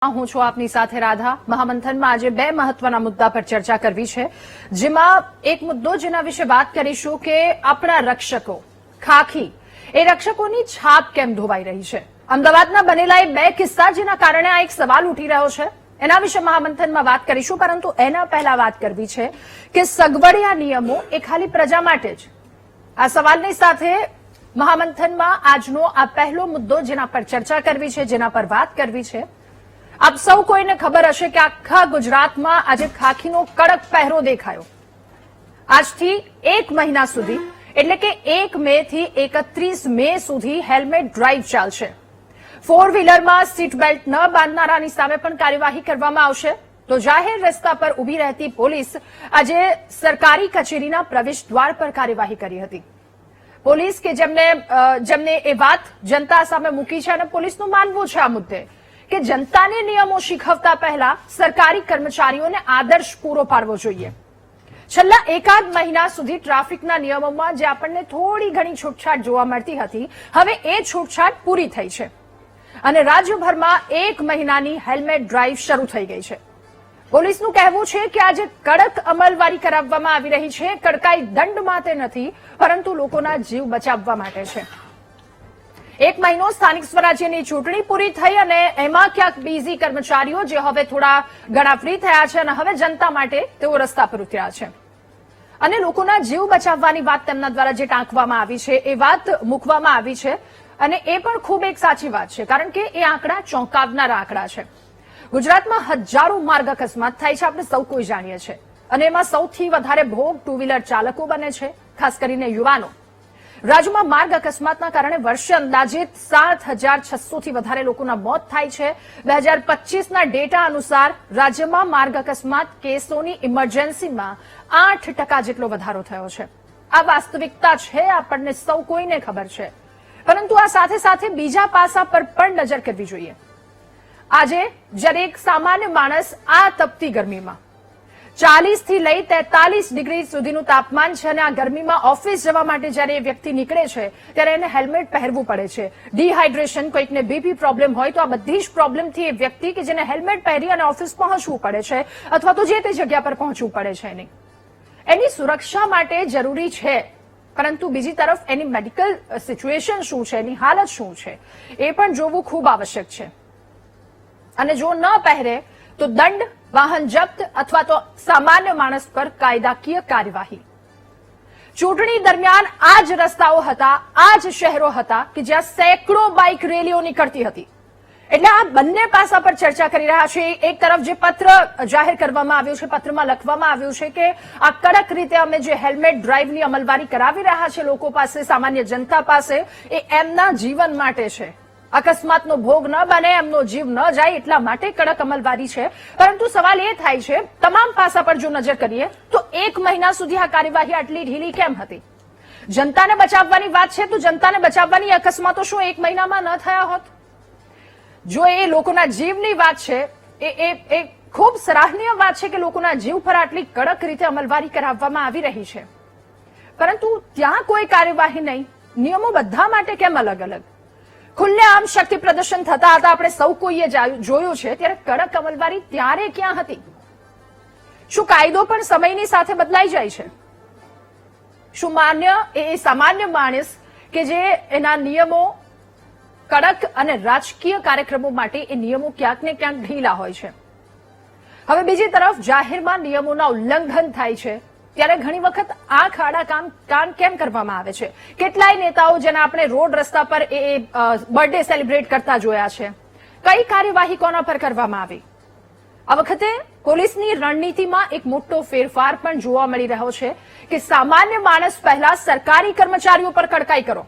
હું છું આપની સાથે રાધા। મહામંથનમાં આજે બે મહત્વના મુદ્દા પર ચર્ચા કરવી છે, જેમાં એક મુદ્દો જેના વિશે વાત કરીશું કે આપણા રક્ષકો ખાખી એ રક્ષકોની છાપ કેમ ધોવાઈ રહી છે। અમદાવાદના બનેલા એ બે કિસ્સા જેના કારણે આ એક સવાલ ઉઠી રહ્યો છે, એના વિશે મહામંથનમાં વાત કરીશું। પરંતુ એના પહેલા વાત કરવી છે કે સગવડિયા નિયમો એ ખાલી પ્રજા માટે જ? આ સવાલની સાથે મહામંથનમાં આજનો આ પહેલો મુદ્દો જેના પર ચર્ચા કરવી છે, જેના પર વાત કરવી છે। આપ સૌ કોઈને ખબર હશે કે આખા ગુજરાતમાં આજે ખાખીનો કડક પહેરો દેખાયો। આજથી એક મહિના સુધી એટલે કે 1 મે થી 31 મે સુધી હેલ્મેટ ડ્રાઈવ ચાલશે। 4 વ્હીલરમાં સીટ બેલ્ટ ન બાંધનારાની સામે પણ કાર્યવાહી કરવામાં આવશે। તો જાહેર રસ્તા પર ઉભી રહેતી પોલીસ આજે સરકારી કચેરીના પ્રવેશ દ્વાર પર કાર્યવાહી કરી હતી। પોલીસ કે જેમને એ વાત જનતા સામે મૂકી છે અને પોલીસનું માનવું છે આ મુદ્દે કે જનતાને નિયમો શીખવતા પહેલા સરકારી કર્મચારીઓને આદર્શ પૂરો પાડવો જોઈએ। છેલ્લા એકાદ મહિના સુધી ટ્રાફિકના નિયમોમાં જે આપણને થોડી ઘણી છૂટછાટ જોવા મળતી હતી, હવે એ છૂટછાટ પૂરી થઈ છે અને રાજ્યભરમાં 1 મહિનાની હેલ્મેટ ડ્રાઈવ શરૂ થઈ ગઈ છે। પોલીસનું કહેવું છે કે આજે કડક અમલવારી કરાવવામાં આવી રહી છે। કડકાઈ દંડ માટે નથી, પરંતુ લોકોના જીવ બચાવવા માટે છે। 1 મહિનો સ્થાનિક સ્વરાજ્યની ચૂંટણી પૂરી થઈ અને એમાં ક્યાંક બીઝી કર્મચારીઓ જે હવે થોડા ઘણા ફ્રી થયા છે અને હવે જનતા માટે તેઓ રસ્તા પર ઉતર્યા છે અને લોકોના જીવ બચાવવાની વાત તેમના દ્વારા જે ટાંકવામાં આવી છે એ વાત મૂકવામાં આવી છે અને એ પણ ખૂબ એક સાચી વાત છે, કારણ કે એ આંકડા ચોંકાવનારા આંકડા છે। ગુજરાતમાં હજારો માર્ગ અકસ્માત થાય છે, આપણે સૌ કોઈ જાણીએ છીએ અને એમાં સૌથી વધારે ભોગ 2 વ્હીલર ચાલકો બને છે, ખાસ કરીને યુવાનો। રાજ્યમાં માર્ગ અકસ્માતના કારણે વર્ષે અંદાજિત 7,600 થી વધારે લોકોના મોત થાય છે। 2025ના ડેટા અનુસાર રાજ્યમાં માર્ગ અકસ્માત કેસોની ઇમરજન્સીમાં 8% જેટલો વધારો થયો છે। આ વાસ્તવિકતા છે, આપણને સૌ કોઈને ખબર છે, પરંતુ આ સાથે સાથે બીજા પાસા પર પણ નજર કરવી જોઈએ। આજે જ્યારે એક સામાન્ય માણસ આ તપતી ગરમીમાં 40 થી લઈ 43 ડિગ્રી સુધીનું તાપમાન છે અને આ ગરમીમાં ઓફિસ જવા માટે જ્યારે એ વ્યક્તિ નીકળે છે ત્યારે એને હેલ્મેટ પહેરવું પડે છે। ડિહાઇડ્રેશન, કોઈકને બીપી પ્રોબ્લેમ હોય તો આ બધી જ પ્રોબ્લેમથી એ વ્યક્તિ કે જેને હેલ્મેટ પહેરી અને ઓફિસ પહોંચવું પડે છે અથવા તો જે તે જગ્યા પર પહોંચવું પડે છે એની સુરક્ષા માટે જરૂરી છે, પરંતુ બીજી તરફ એની મેડિકલ સિચ્યુએશન શું છે, એની હાલત શું છે એ પણ જોવું ખૂબ આવશ્યક છે। અને જો ન પહેરે તો દંડ, વાહન જપ્ત અથવા તો સામાન્ય માણસ પર કાયદાકીય કાર્યવાહી। ચૂંટણી દરમિયાન આ જ રસ્તાઓ હતા, આ જ શહેરો હતા કે જ્યાં સેંકડો બાઇક રેલીઓ નીકળતી હતી। એટલે આ બંને પાસા પર ચર્ચા કરી રહ્યા છે। એક તરફ જે પત્ર જાહેર કરવામાં આવ્યો છે, પત્રમાં લખવામાં આવ્યું છે કે આ કડક રીતે અમે જે હેલ્મેટ ડ્રાઈવની અમલવારી કરાવી રહ્યા છે લોકો પાસે, સામાન્ય જનતા પાસે, એ એમના જીવન માટે છે। અકસ્માતનો ભોગ ન બને, એમનો જીવ ન જાય એટલા માટે કડક અમલવારી છે। પરંતુ સવાલ એ થાય છે, તમામ પાસા પર જો નજર કરીએ તો 1 મહિના સુધી આ કાર્યવાહી આટલી ઢીલી કેમ હતી? જનતાને બચાવવાની વાત છે તો જનતાને બચાવવાની અકસ્માતો શું 1 મહિનામાં ન થયા હોત? જો એ લોકોના જીવની વાત છે, એ ખૂબ સરાહનીય વાત છે કે લોકોના જીવ પર આટલી કડક રીતે અમલવારી કરાવવામાં આવી રહી છે, પરંતુ ત્યાં કોઈ કાર્યવાહી નહીં। નિયમો બધા માટે કેમ અલગ અલગ? ખુલ્લેઆમ શક્તિ પ્રદર્શન થતા હતા, આપણે સૌ કોઈએ જોયું છે, ત્યારે કડક અમલવારી ત્યારે ક્યાં હતી? શું કાયદો પણ સમયની સાથે બદલાઈ જાય છે? શું સામાન્ય માણસ કે જે એના નિયમો કડક અને રાજકીય કાર્યક્રમો માટે એ નિયમો ક્યાંક ને ક્યાંક ઢીલા હોય છે? હવે બીજી તરફ જાહેરમાં નિયમોના ઉલ્લંઘન થાય છે ત્યારે ઘણી વખત આંખ આડા કાન કેમ કરવામાં આવે છે? કેટલાય નેતાઓ જેના આપણે રોડ રસ્તા પર બર્થડે સેલિબ્રેટ કરતા જોયા છે, કઈ કાર્યવાહી કોના પર કરવામાં આવી? આ વખતે પોલીસની રણનીતિમાં એક મોટો ફેરફાર પણ જોવા મળી રહ્યો છે કે સામાન્ય માણસ પહેલા સરકારી કર્મચારીઓ પર કડકાઈ કરો।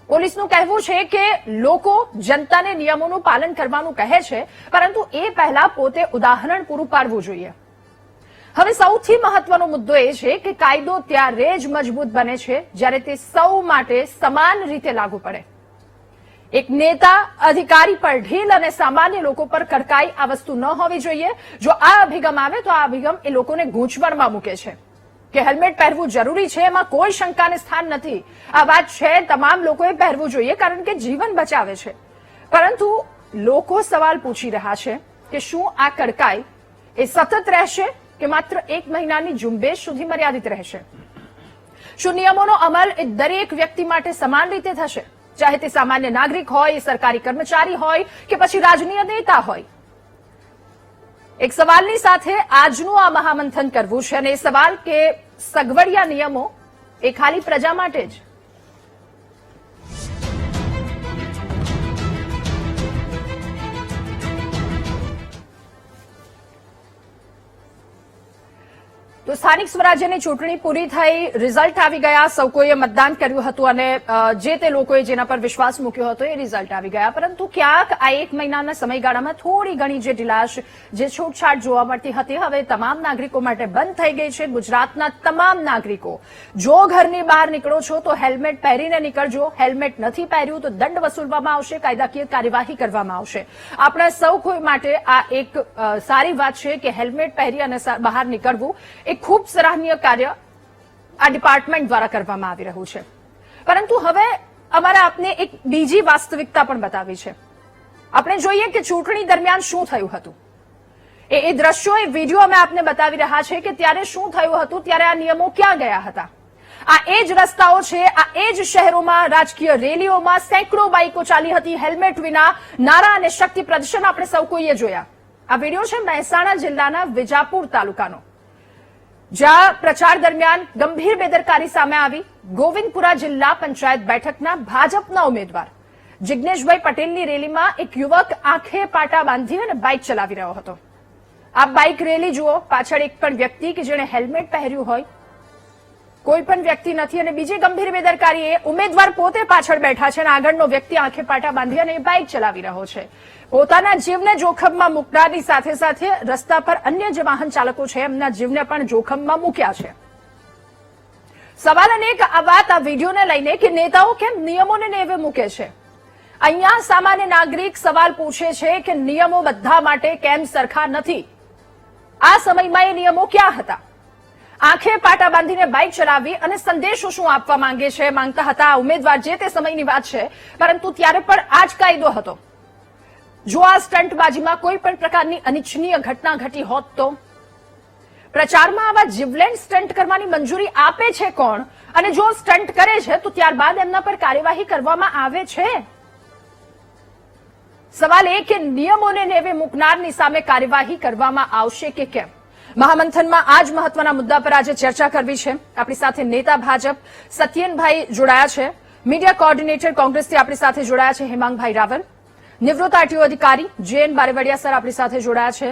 પોલીસનું કહેવું છે કે લોકો જનતાને નિયમોનું પાલન કરવાનું કહે છે, પરંતુ એ પહેલા પોતે ઉદાહરણ પૂરું પાડવું જોઈએ। હવે સૌથી મહત્વનો મુદ્દો એ છે કે કાયદો ત્યારે જ મજબૂત બને છે જ્યારે તે સૌ માટે સમાન રીતે લાગુ પડે। એક નેતા, અધિકારી પર ઢીલ અને સામાન્ય લોકો પર કડકાઈ, આ વસ્તુ ન હોવી જોઈએ। જો આ અભિગમ આવે તો આ અભિગમ એ લોકોને ગૂંચવણમાં મૂકે છે કે હેલ્મેટ પહેરવું જરૂરી છે, એમાં કોઈ શંકાને સ્થાન નથી। આ વાત છે, તમામ લોકોએ પહેરવું જોઈએ કારણ કે જીવન બચાવે છે, પરંતુ લોકો સવાલ પૂછી રહ્યા છે કે શું આ કડકાઈ એ સતત રહેશે કે માત્ર 1 મહિનાની ઝુંબેશ સુધી મર્યાદિત રહેશે? શું નિયમોનો અમલ એ દરેક વ્યક્તિ માટે સમાન રીતે થશે, ચાહે તે સામાન્ય નાગરિક હોય, સરકારી કર્મચારી હોય કે પછી રાજકીય નેતા હોય? એક સવાલની સાથે આજનું આ મહામંથન કરવું છે, અને એ સવાલ કે સગવડિયા નિયમો એ ખાલી પ્રજા માટે જ? તો સ્થાનિક સ્વરાજ્યની ચૂંટણી પૂરી થઈ, રિઝલ્ટ આવી ગયા, સૌ કોઈએ મતદાન કર્યું હતું અને જે તે લોકોએ જેના પર વિશ્વાસ મૂક્યો હતો એ રિઝલ્ટ આવી ગયા. પરંતુ ક્યાંક આ 1 મહિનાના સમયગાળામાં થોડી ઘણી જે ઢીલાશ, જે છૂટછાટ જોવા મળતી હતી, હવે તમામ નાગરિકો માટે બંધ થઈ ગઈ છે. ગુજરાતના તમામ નાગરિકો, જો ઘરની બહાર નીકળો છો તો હેલ્મેટ પહેરીને નીકળજો. હેલ્મેટ નથી પહેર્યું તો દંડ વસૂલવામાં આવશે, કાયદાકીય કાર્યવાહી કરવામાં આવશે. આપણા સૌ કોઈ માટે આ એક સારી વાત છે કે હેલ્મેટ પહેરી અને બહાર નીકળવું એ ખૂબ સરાહનીય કાર્ય આ ડિપાર્ટમેન્ટ દ્વારા કરવામાં આવી રહ્યું છે. પરંતુ હવે અમારે આપને એક બીજી વાસ્તવિકતા પણ બતાવી છે. આપણે જોઈએ કે ચૂંટણી દરમિયાન શું થયું હતું. એ દ્રશ્યો, એ વિડીયો અમે આપને બતાવી રહ્યા છે કે ત્યારે શું થયું હતું, ત્યારે આ નિયમો ક્યાં ગયા હતા. આ એ જ રસ્તાઓ છે, આ એ જ શહેરોમાં રાજકીય રેલીઓમાં સેંકડો બાઇકો ચાલી હતી હેલ્મેટ વિના. નારા અને શક્તિ પ્રદર્શન આપણે સૌ કોઈએ જોયા. આ વિડીયો છે મહેસાણા જિલ્લાના વિજાપુર તાલુકાનો, જ્યાં પ્રચાર દરમિયાન ગંભીર બેદરકારી સામે આવી. ગોવિંદપુરા જિલ્લા પંચાયત બેઠકના ભાજપના ઉમેદવાર જિગ્નેશભાઈ પટેલની રેલીમાં એક યુવક આંખે પાટા બાંધી અને બાઇક ચલાવી રહ્યો હતો. આ બાઇક રેલી જુઓ, પાછળ એક પણ વ્યક્તિ કે જેણે હેલ્મેટ પહેર્યું હોય કોઈ પણ વ્યક્તિ નથી. અને બીજી ગંભીર બેદરકારી એ ઉમેદવાર પોતે પાછળ બેઠા છે અને આગળનો વ્યક્તિ આંખે પાટા બાંધી અને બાઇક ચલાવી રહ્યો છે. પોતાના જીવને જોખમમાં મૂકનારની સાથે સાથે રસ્તા પર અન્ય જે વાહન ચાલકો છે એમના જીવને પણ જોખમમાં મૂક્યા છે. સવાલ અનેક આ વાત, આ વિડીયોને લઈને કે નેતાઓ કેમ નિયમોને નેવે મૂકે છે. અહીંયા સામાન્ય નાગરિક સવાલ પૂછે છે કે નિયમો બધા માટે કેમ સરખા નથી? આ સમયમાં એ નિયમો ક્યાં હતા? આંખે પાટા બાંધીને બાઇક ચલાવી અને સંદેશો શું આપવા માંગતા હતા ઉમેદવાર, જે તે સમયની વાત છે. પરંતુ ત્યારે પણ આ જ કાયદો હતો. જો આ સ્ટંટબાજીમાં કોઈ પણ પ્રકારની અનિચ્છનીય ઘટના ઘટી હોત તો? પ્રચારમાં આવા જીવલેણ સ્ટંટ કરવાની મંજૂરી આપે છે કોણ? અને જો સ્ટંટ કરે છે તો ત્યારબાદ એમના પર કાર્યવાહી કરવામાં આવે છે? સવાલ એ કે નિયમોને નેવે મૂકનારની સામે કાર્યવાહી કરવામાં આવશે કે કેમ? મહામંથનમાં આ જ મહત્વના મુદ્દા પર આજે ચર્ચા કરવી છે. આપણી સાથે નેતા ભાજપ સત્યનભાઈ જોડાયા છે, મીડિયા કોર્ડિનેટર કોંગ્રેસથી આપણી સાથે જોડાયા છે હેમાંગભાઈ રાવલ, નિવૃત્ત આરટીઓ અધિકારી જે.એન. બારેવડિયા સર આપણી સાથે જોડાયા છે,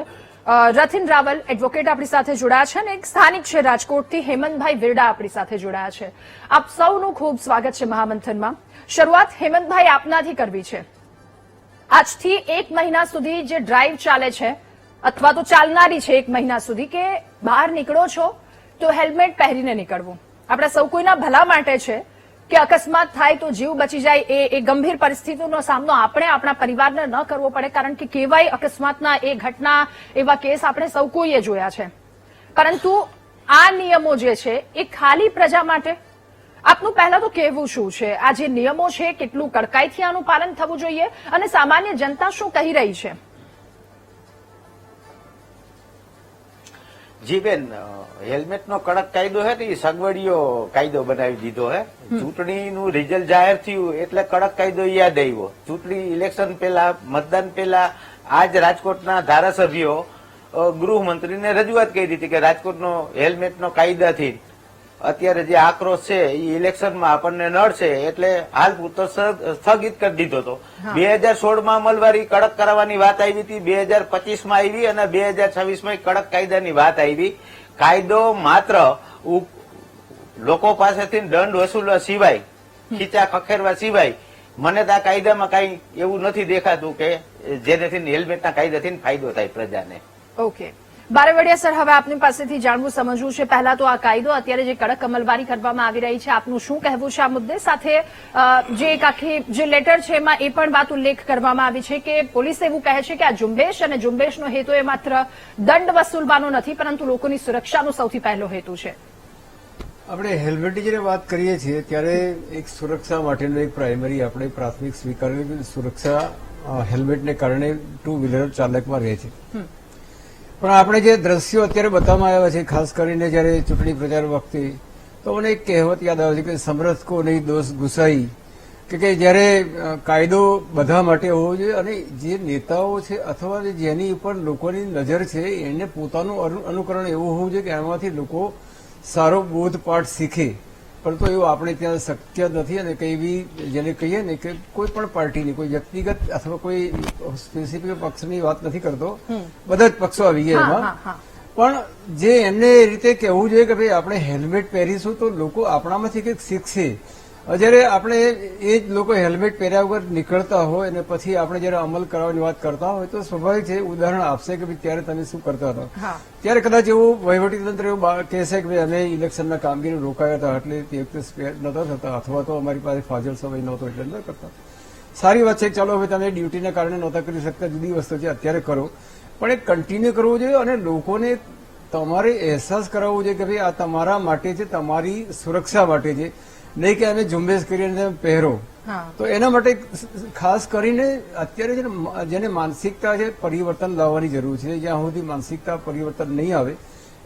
રથિન રાવલ એડવોકેટ આપણી સાથે જોડાયા છે, અને એક સ્થાનિક છે રાજકોટથી હેમંતભાઈ વિરડા આપણી સાથે જોડાયા છે. આપ સૌનું ખૂબ સ્વાગત છે મહામંથનમાં. શરૂઆત હેમંતભાઈ આપનાથી કરવી છે. આજથી 1 મહિના સુધી જે ડ્રાઈવ ચાલે છે અથવા તો ચાલનારી છે 1 મહિના સુધી, કે બહાર નીકળો છો તો હેલ્મેટ પહેરીને નીકળવું આપણા સૌ કોઈના ભલા માટે છે કે અકસ્માત થાય તો જીવ બચી જાય. એ ગંભીર પરિસ્થિતિનો સામનો આપણે આપણા પરિવારને ન કરવો પડે, કારણ કે કેવાય અકસ્માતના એ ઘટના, એવા કેસ આપણે સૌ કોઈએ જોયા છે. પરંતુ આ નિયમો જે છે એ ખાલી પ્રજા માટે. આપનું પહેલા તો કહેવું શું છે, આ જે નિયમો છે કેટલું કડકાઈથી આનું પાલન થવું જોઈએ અને સામાન્ય જનતા શું કહી રહી છે? જી બેન, હેલ્મેટનો કડક કાયદો છે એ સગવડીયો કાયદો બનાવી દીધો છે. ચૂંટણીનું રિઝલ્ટ જાહેર થયું એટલે કડક કાયદો યાદ આવ્યો. ચૂંટણી ઇલેક્શન પહેલા, મતદાન પહેલા આજ રાજકોટના ધારાસભ્યો ગૃહમંત્રીને રજૂઆત કરી હતી કે રાજકોટનો હેલ્મેટનો કાયદાથી અત્યારે જે આક્રોશ છે એ ઇલેક્શનમાં આપણને નડશે એટલે હાલ પૂરતો સ્થગિત કરી દીધો હતો. 2016માં અમલવારી કડક કરાવવાની વાત આવી હતી, 2025માં આવી અને 2026માં કડક કાયદાની વાત આવી. કાયદો માત્ર લોકો પાસેથી દંડ વસૂલવા સિવાય, ખીચા ખખેરવા સિવાય મને તો આ કાયદામાં કઈ એવું નથી દેખાતું કે જેનાથી હેલ્મેટના કાયદાથી ફાયદો થાય પ્રજાને. ઓકે, બારેવડિયા સર, હવે આપની પાસેથી જાણવું સમજવું છે. પહેલા તો આ કાયદો અત્યારે જે કડક અમલવારી કરવામાં આવી રહી છે, આપનું શું કહેવું છે આ મુદ્દે? સાથે જે એક આખી જે લેટર છે એમાં એ પણ વાત ઉલ્લેખ કરવામાં આવી છે કે પોલીસ એવું કહે છે કે આ ઝુંબેશ અને ઝુંબેશનો હેતુ એ માત્ર દંડ વસૂલવાનો નથી, પરંતુ લોકોની સુરક્ષાનો સૌથી પહેલો હેતુ છે. આપણે હેલ્મેટની જ્યારે વાત કરીએ છીએ ત્યારે એક સુરક્ષા માટેનો એક પ્રાઇમરી આપણે પ્રાથમિક સ્વીકારેલી સુરક્ષા હેલ્મેટને કારણે ટુ વ્હીલર ચાલકમાં રહે છે. પણ આપણે જે દ્રશ્યો અત્યારે બતાવવામાં આવ્યા છે, ખાસ કરીને જયારે ચૂંટણી પ્રચાર વખતે, તો મને એક કહેવત યાદ આવે છે કે સમરથ કો નહીં દોષ ગુસાઈ, કે જયારે કાયદો બધા માટે હોવો જોઈએ અને જે નેતાઓ છે અથવા જેની ઉપર લોકોની નજર છે એને પોતાનું અનુકરણ એવું હોવું જોઈએ કે એમાંથી લોકો સારો બોધપાઠ શીખે. પરંતુ એવું આપણે ત્યાં શક્ય નથી. અને કઈ બી જેને કહીએ ને કે કોઈ પણ પાર્ટીની, કોઈ વ્યક્તિગત અથવા કોઈ સ્પેસિફિક પક્ષની વાત નથી કરતો, બધા જ પક્ષો આવી ગયા એમાં. પણ જે એમને એ રીતે કહેવું જોઈએ કે ભાઈ આપણે હેલ્મેટ પહેરીશું તો લોકો આપણામાંથી કંઈક શીખશે. જયારે આપણે એ જ લોકો હેલ્મેટ પહેર્યા વગર નીકળતા હોય અને પછી આપણે જયારે અમલ કરવાની વાત કરતા હોય તો સ્વાભાવિક છે ઉદાહરણ આપશે કે ભાઈ ત્યારે તમે શું કરતા હતા. ત્યારે કદાચ એવું વહીવટીતંત્ર એવું કહેશે કે ભાઈ અમે ઇલેક્શનના કામગીરી રોકાયા હતા એટલે તે વખતે સ્પેર નતા થતા, અથવા તો અમારી પાસે ફાજલ સમય નહોતો એટલે ન કરતા. સારી વાત છે, ચાલો હવે તમે ડ્યુટીના કારણે નહોતા કરી શકતા, જુદી વસ્તુ છે, અત્યારે કરો. પણ એ કન્ટિન્યુ કરવું જોઈએ અને લોકોને તમારે અહેસાસ કરાવવો જોઈએ કે ભાઈ આ તમારા માટે છે, તમારી સુરક્ષા માટે છે, નહીં કે અમે ઝુંબેશ કરીને તમે પહેરો. તો એના માટે ખાસ કરીને અત્યારે જેને માનસિકતા છે પરિવર્તન લાવવાની જરૂર છે. જ્યાં સુધી માનસિકતા પરિવર્તન નહીં આવે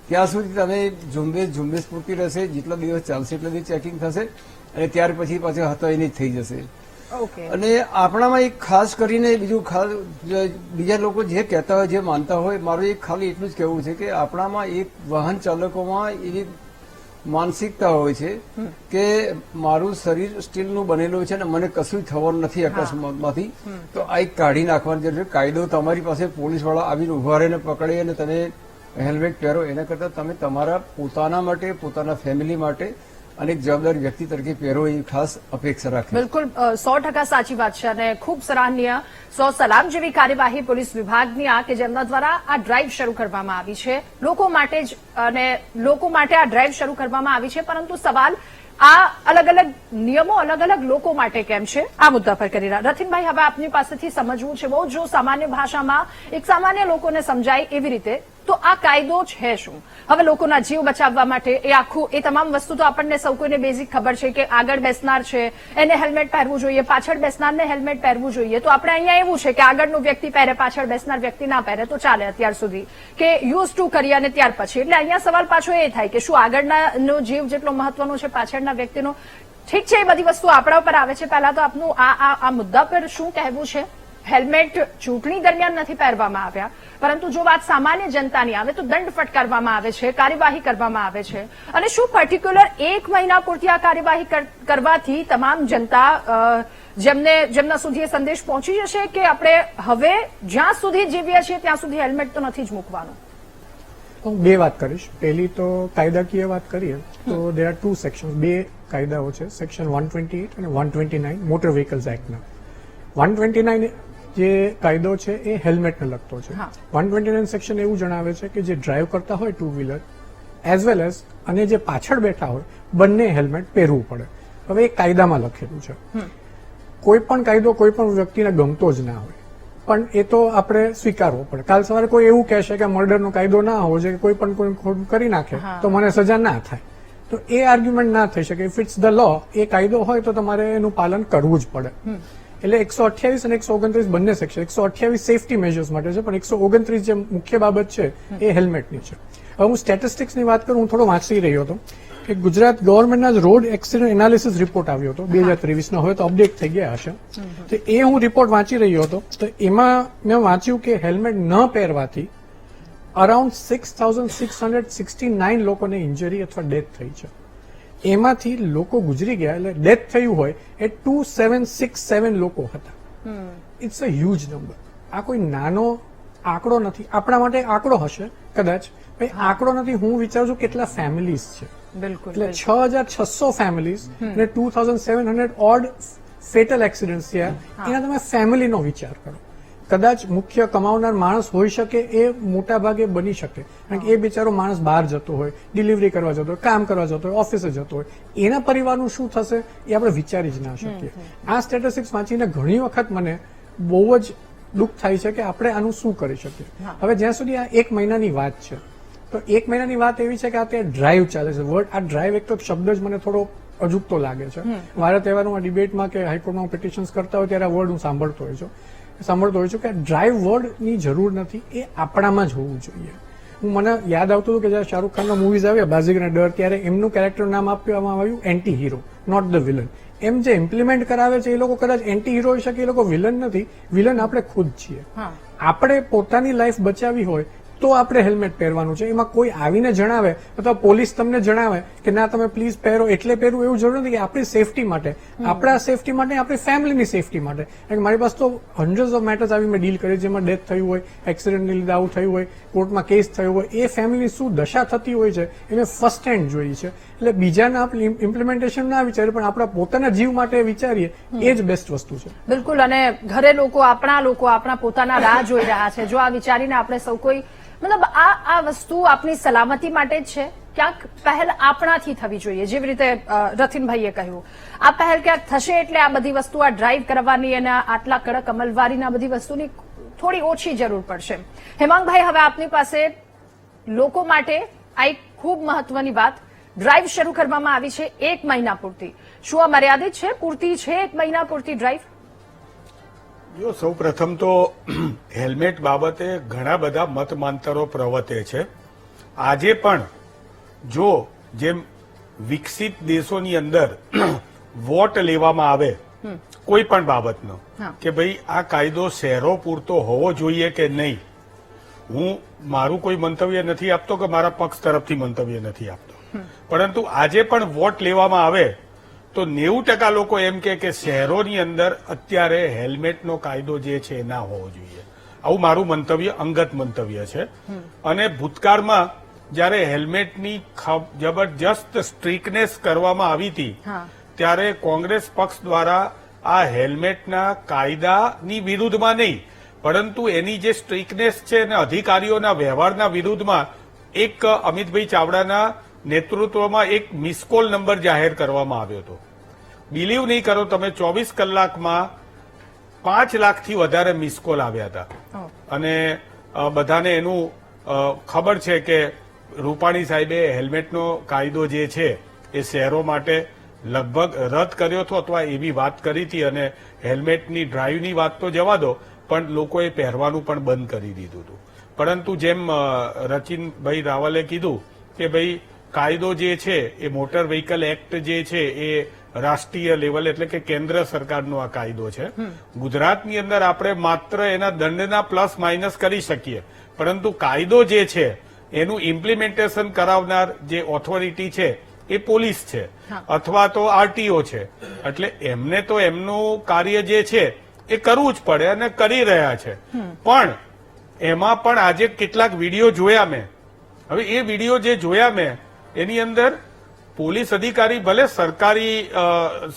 ત્યાં સુધી તમે ઝુંબેશ પૂરતી રહેશે, જેટલા દિવસ ચાલશે એટલા દિવસ ચેકિંગ થશે અને ત્યાર પછી પાછું હતાઈને જ થઈ જશે. અને આપણામાં એક ખાસ કરીને બીજું બીજા લોકો જે કહેતા હોય, જે માનતા હોય, મારું એક ખાલી એટલું જ કહેવું છે કે આપણામાં એક વાહન ચાલકોમાં એવી માનસિકતા હોય છે કે મારું શરીર સ્ટીલનું બનેલું છે અને મને કશું થવાનું નથી અકસ્માતમાંથી, તો આ એક કાઢી નાખવાની જરૂર છે. કાયદો તમારી પાસે પોલીસવાળા આવીને ઉભા રહીને પકડે અને તમે હેલ્મેટ પહેરો એના કરતાં તમે તમારા પોતાના માટે, પોતાના ફેમિલી માટે અને એક જવાબદાર વ્યક્તિ તરીકે પહેરો એ ખાસ અપેક્ષા રાખે. બિલકુલ 100% સાચી વાત છે અને ખૂબ સરાહનીય. 100 સલામ જેવી કાર્યવાહી પોલીસ વિભાગની આ કે જેમના દ્વારા આ ડ્રાઇવ શરૂ કરવામાં આવી છે લોકો માટે જ, અને લોકો માટે આ ડ્રાઇવ શરૂ કરવામાં આવી છે. પરંતુ સવાલ આ અલગ અલગ નિયમો અલગ અલગ લોકો માટે કેમ છે, આ મુદ્દા પર કરી રહ્યા. રથીનભાઈ, હવે આપની પાસેથી સમજવું છે બહુ, જો સામાન્ય ભાષામાં એક સામાન્ય લોકોને સમજાય એવી રીતે, તો આ કાયદો છે શું? હવે લોકોના જીવ બચાવવા માટે એ તમામ વસ્તુ તો આપણને સૌ કોઈને બેઝિક ખબર છે કે આગળ બેસનાર છે એને હેલ્મેટ પહેરવું જોઈએ, પાછળ બેસનારને હેલ્મેટ પહેરવું જોઈએ. તો આપણે અહીંયા એવું છે કે આગળનો વ્યક્તિ પહેરે, પાછળ બેસનાર વ્યક્તિ ના પહેરે તો ચાલે અત્યાર સુધી, કે યુઝ ટુ કરી અને ત્યાર પછી. એટલે અહીંયા સવાલ પાછો એ થાય કે શું આગળનો જીવ જેટલો મહત્વનો છે પાછળના વ્યક્તિનો? ઠીક છે, એ બધી વસ્તુ આપણા ઉપર આવે છે. પહેલા તો આપનું આ મુદ્દા પર શું કહેવું છે? હેલ્મેટ ચૂંટણી દરમિયાન નથી પહેરવામાં આવ્યા, પરંતુ જો વાત સામાન્ય જનતાની આવે તો દંડ ફટકારવામાં આવે છે, કાર્યવાહી કરવામાં આવે છે. અને શું પર્ટિક્યુલર 1 મહિના પૂરતી આ કાર્યવાહી કરવાથી તમામ જનતા જેમના સુધી એ સંદેશ પહોંચી જશે કે આપણે હવે જ્યાં સુધી જીવીએ છીએ ત્યાં સુધી હેલ્મેટ તો નથી જ મૂકવાનું? હું બે વાત કરીશ. પહેલી તો કાયદાકીય વાત કરીએ તો દેર આર 2 સેક્શન, 2 કાયદાઓ છે, સેક્શન 128 અને 129 મોટર વ્હીકલ્સ એક્ટના. 129 જે કાયદો છે એ હેલ્મેટને લગતો છે. 129 સેક્શન એવું જણાવે છે કે જે ડ્રાઈવ કરતા હોય two wheeler as well as અને જે પાછળ બેઠા હોય બંને હેલ્મેટ પહેરવું પડે. હવે એ કાયદામાં લખેલું છે. કોઈ પણ કાયદો કોઈ પણ વ્યક્તિને ગમતો જ ના હોય, પણ એ તો આપણે સ્વીકારવો પડે. કાલ સવારે કોઈ એવું કહેશે કે મર્ડરનો કાયદો ના હોવો જોઈએ, કોઈ પણ કોઈ ખોટું કરી નાખે તો મને સજા ના થાય, તો એ આર્ગ્યુમેન્ટ ના થઈ શકે. ઇફ ઇટ્સ ધ લો, એ કાયદો હોય તો તમારે એનું પાલન કરવું જ પડે. એટલે 128 અને 129 બંને સેક્શન, 128 સેફટી મેજર્સ માટે છે, પણ 129 જે મુખ્ય બાબત છે એ હેલ્મેટની છે. હવે હું સ્ટેટિસ્ટિક્સની વાત કરું, હું થોડો વાંચી રહ્યો હતો કે ગુજરાત ગવર્મેન્ટના રોડ એક્સિડન્ટ એનાલિસિસ રિપોર્ટ આવ્યો હતો 2023 હવે તો અપડેટ થઈ ગયા હશે. તો એ હું રિપોર્ટ વાંચી રહ્યો હતો, તો એમાં મેં વાંચ્યું કે હેલ્મેટ ન પહેરવાથી અરાઉન્ડ 6,669 લોકોને ઇન્જરી અથવા ડેથ થઈ છે. એમાંથી લોકો ગુજરી ગયા એટલે ડેથ થયું હોય એ 2767 લોકો હતા. It's a huge number. આ કોઈ નાનો આંકડો નથી. આપણા માટે આંકડો હશે કદાચ, આંકડો નથી. હું વિચારું છું કેટલા ફેમિલીઝ છે. બિલકુલ. એટલે 6,600 ફેમિલીઝ અને 2,700 ઓડ ફેટલ એક્સિડન્ટ થયા. એના તમે ફેમિલીનો વિચાર કરો. કદાચ મુખ્ય કમાવનાર માણસ હોઈ શકે, એ મોટા ભાગે બની શકે, કારણ કે એ બિચારો માણસ બહાર જતો હોય, ડિલિવરી કરવા જતો હોય, કામ કરવા જતો હોય, ઓફિસે જતો હોય, એના પરિવારનું શું થશે એ આપણે વિચારી જ ના શકીએ. આ સ્ટેટિસ્ટિક્સ વાંચીને ઘણી વખત મને બહુ જ દુઃખ થાય છે કે આપણે આનું શું કરી શકીએ. હવે જ્યાં સુધી આ 1 મહિનાની વાત છે, તો 1 મહિનાની વાત એવી છે કે આ ત્યાં ડ્રાઈવ ચાલે છે. વર્ડ આ ડ્રાઈવ એક તો શબ્દ જ મને થોડો અજુગતો લાગે છે. વારે તહેવારમાં ડિબેટમાં કે હાઈકોર્ટમાં પિટિશન્સ કરતા હોય ત્યારે આ વર્ડ હું સાંભળતો હોય છું. સાંભળતો હોઉં છું કે ડ્રાઈવ વર્ડની જરૂર નથી, એ આપણામાં જ હોવું જોઈએ. મને યાદ આવતું હતું કે જયારે શાહરૂખ ખાનના મૂવીઝ આવ્યા બાઝીગરના ડર, ત્યારે એમનું કેરેક્ટર નામ આપવામાં આવ્યું anti hero, not the villain. એમ જે ઇમ્પ્લિમેન્ટ કરાવે છે એ લોકો કદાચ એન્ટી હીરો હોઈ શકે, એ લોકો વિલન નથી. વિલન આપણે ખુદ છીએ. આપણે પોતાની લાઈફ બચાવી હોય તો આપણે હેલ્મેટ પહેરવાનું છે. એમાં કોઈ આવીને જણાવે અથવા પોલીસ તમને જણાવે કે ના તમે પ્લીઝ પહેરો એટલે પહેરવું એવું જરૂર નથી. કે આપણી સેફટી માટે, આપણા સેફટી માટે, આપણી ફેમિલીની સેફટી માટે. કારણ કે મારી પાસે તો હંડ્રેડ્સ ઓફ મેટર્સ આવી મેં ડીલ કરી જેમાં ડેથ થયું હોય, એક્સિડન્ટને લીધે આવું થયું હોય, કોર્ટમાં કેસ થયો હોય, એ ફેમિલીની શું દશા થતી હોય છે એ મેં ફર્સ્ટ હેન્ડ જોઈ છે. એટલે બીજાના આપણે ઇમ્પ્લિમેન્ટેશન ના વિચારીએ પણ આપણા પોતાના જીવ માટે વિચારીએ, એ જ બેસ્ટ વસ્તુ છે. બિલકુલ. અને ઘરે લોકો આપણા પોતાના રાહ જોઈ રહ્યા છે. જો આ વિચારીને આપણે સૌ કોઈ મતલબ આ વસ્તુ આપણી સલામતી માટે જ છે. ક્યાંક પહેલ આપણાથી થવી જોઈએ. જેવી રીતે રથીનભાઈએ કહ્યું, આ પહેલ ક્યાંક થશે એટલે આ બધી વસ્તુ, આ ડ્રાઈવ કરવાની અને આટલા કડક અમલવારીની આ બધી વસ્તુની થોડી ઓછી જરૂર પડશે. હેમાંગભાઈ, હવે આપની પાસે લોકો માટે આ એક ખૂબ મહત્વની વાત, ડ્રાઈવ શરૂ કરવામાં આવી છે 1 મહિના પૂરતી. શું આ મર્યાદિત છે? પૂરતી છે 1 મહિના પૂરતી ડ્રાઈવ? જો સૌ પ્રથમ તો હેલ્મેટ બાબતે ઘણા બધા મતમાંતરો પ્રવર્તે છે. આજે પણ જો જેમ વિકસિત દેશોની અંદર વોટ લેવામાં આવે કોઈ પણ બાબતનો કે ભાઈ આ કાયદો શહેરો પૂરતો હોવો જોઈએ કે નહીં, હું મારું કોઈ મંતવ્ય નથી આપતો કે મારા પક્ષ તરફથી મંતવ્ય નથી આપતો, પરંતુ આજે પણ વોટ લેવામાં આવે તો 90% લોકો એમ કે શહેરોની અંદર અત્યારે હેલ્મેટનો કાયદો જે છે ના હોવો જોઈએ. આવું મારું મંતવ્ય, અંગત મંતવ્ય છે. અને ભૂતકાળમાં જયારે હેલ્મેટની જબરજસ્ત સ્ટ્રિકનેસ કરવામાં આવી હતી ત્યારે કોંગ્રેસ પક્ષ દ્વારા આ હેલ્મેટના કાયદાની વિરુદ્ધમાં નહીં પરંતુ એની જે સ્ટ્રિકનેસ છે અને અધિકારીઓના વ્યવહારના વિરુદ્ધમાં એક અમિતભાઈ ચાવડાના નેતૃત્વમાં એક મિસકોલ નંબર જાહેર કરવામાં આવ્યો હતો. બિલીવ નહીં કરો તમે, 24 કલાકમાં 5 લાખથી વધારે મિસકોલ આવ્યા હતા. અને બધાને એનું ખબર છે કે રૂપાણી સાહેબે હેલ્મેટનો કાયદો જે છે એ શહેરો માટે લગભગ રદ કર્યો હતો અથવા એવી વાત કરી હતી. અને હેલ્મેટની ડ્રાઈવની વાત તો જવા દો, પણ લોકોએ પહેરવાનું પણ બંધ કરી દીધું હતું. પરંતુ જેમ રચિનભાઈ રાવલે કીધું કે ભાઈ કાયદો જે છે એ મોટર વ્હીકલ એક્ટ જે છે એ રાષ્ટ્રીય લેવલ એટલે કે કેન્દ્ર સરકારનો આ કાયદો છે. ગુજરાતની અંદર આપણે માત્ર એના દંડના પ્લસ માઇનસ કરી શકીએ, પરંતુ કાયદો જે છે એનું ઇમ્પ્લિમેન્ટેશન કરાવનાર જે ઓથોરિટી છે એ પોલીસ છે અથવા તો આરટીઓ છે. એટલે એમને તો એમનું કાર્ય જે છે એ કરવું જ પડે અને કરી રહ્યા છે. પણ એમાં પણ આજે કેટલાક વિડીયો જોયા મેં. હવે એ વિડીયો જે જોયા મેં એની અંદર પોલીસ અધિકારી ભલે સરકારી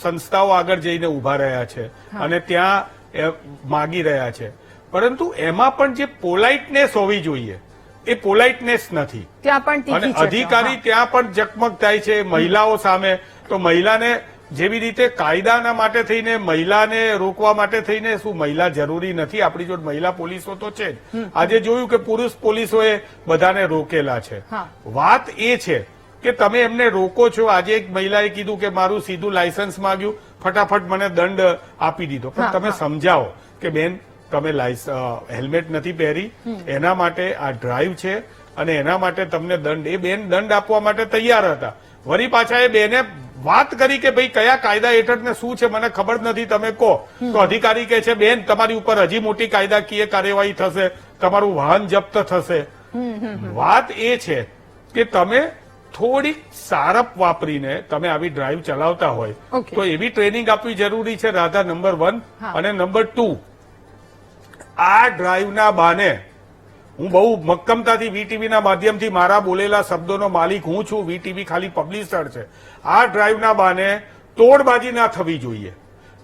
સંસ્થાઓ આગળ જઈને ઉભા રહ્યા છે અને ત્યાં માગી રહ્યા છે, પરંતુ એમાં પણ જે પોલાઇટનેસ હોવી જોઈએ એ પોલાઇટનેસ નથી. અને અધિકારી ત્યાં પણ જકમક થાય છે મહિલાઓ સામે. તો મહિલાને જેવી રીતે કાયદાના માટે થઈને મહિલાને રોકવા માટે થઈને, શું મહિલા જરૂરી નથી? આપણી જોડે મહિલા પોલીસો તો છે જ. આજે જોયું કે પુરુષ પોલીસોએ બધાને રોકેલા છે. વાત એ છે કે તમે એમને રોકો છો. આજે એક મહિલાએ કીધું કે મારું સીધું લાયસન્સ માંગ્યું, ફટાફટ મને દંડ આપી દીધો. પણ તમે સમજાવો કે બેન તમે હેલ્મેટ નથી પહેરી, એના માટે આ ડ્રાઈવ છે અને એના માટે તમને દંડ, એ બેન દંડ આપવા માટે તૈયાર હતા. વળી પાછા એ બેને વાત કરી કે ભાઈ કયા કાયદા હેઠળ ને શું છે મને ખબર નથી, તમે કહો. તો અધિકારી કહે છે બેન તમારી ઉપર હજી મોટી કાયદાકીય કાર્યવાહી થશે, તમારું વાહન જપ્ત થશે. વાત એ છે કે તમે થોડીક સારપ વાપરીને તમે આવી ડ્રાઈવ ચલાવતા હોય તો એવી ટ્રેનિંગ આપવી જરૂરી છે. રાધા, નંબર 1. અને નંબર 2, આ ડ્રાઈવના બાને હું બહુ મક્કમતાથી વીટીવીના માધ્યમથી મારા બોલેલા શબ્દોનો માલિક હું છું, વીટીવી ખાલી પબ્લિશર છે. આ ડ્રાઈવના બાને તોડબાજી ના થવી જોઈએ.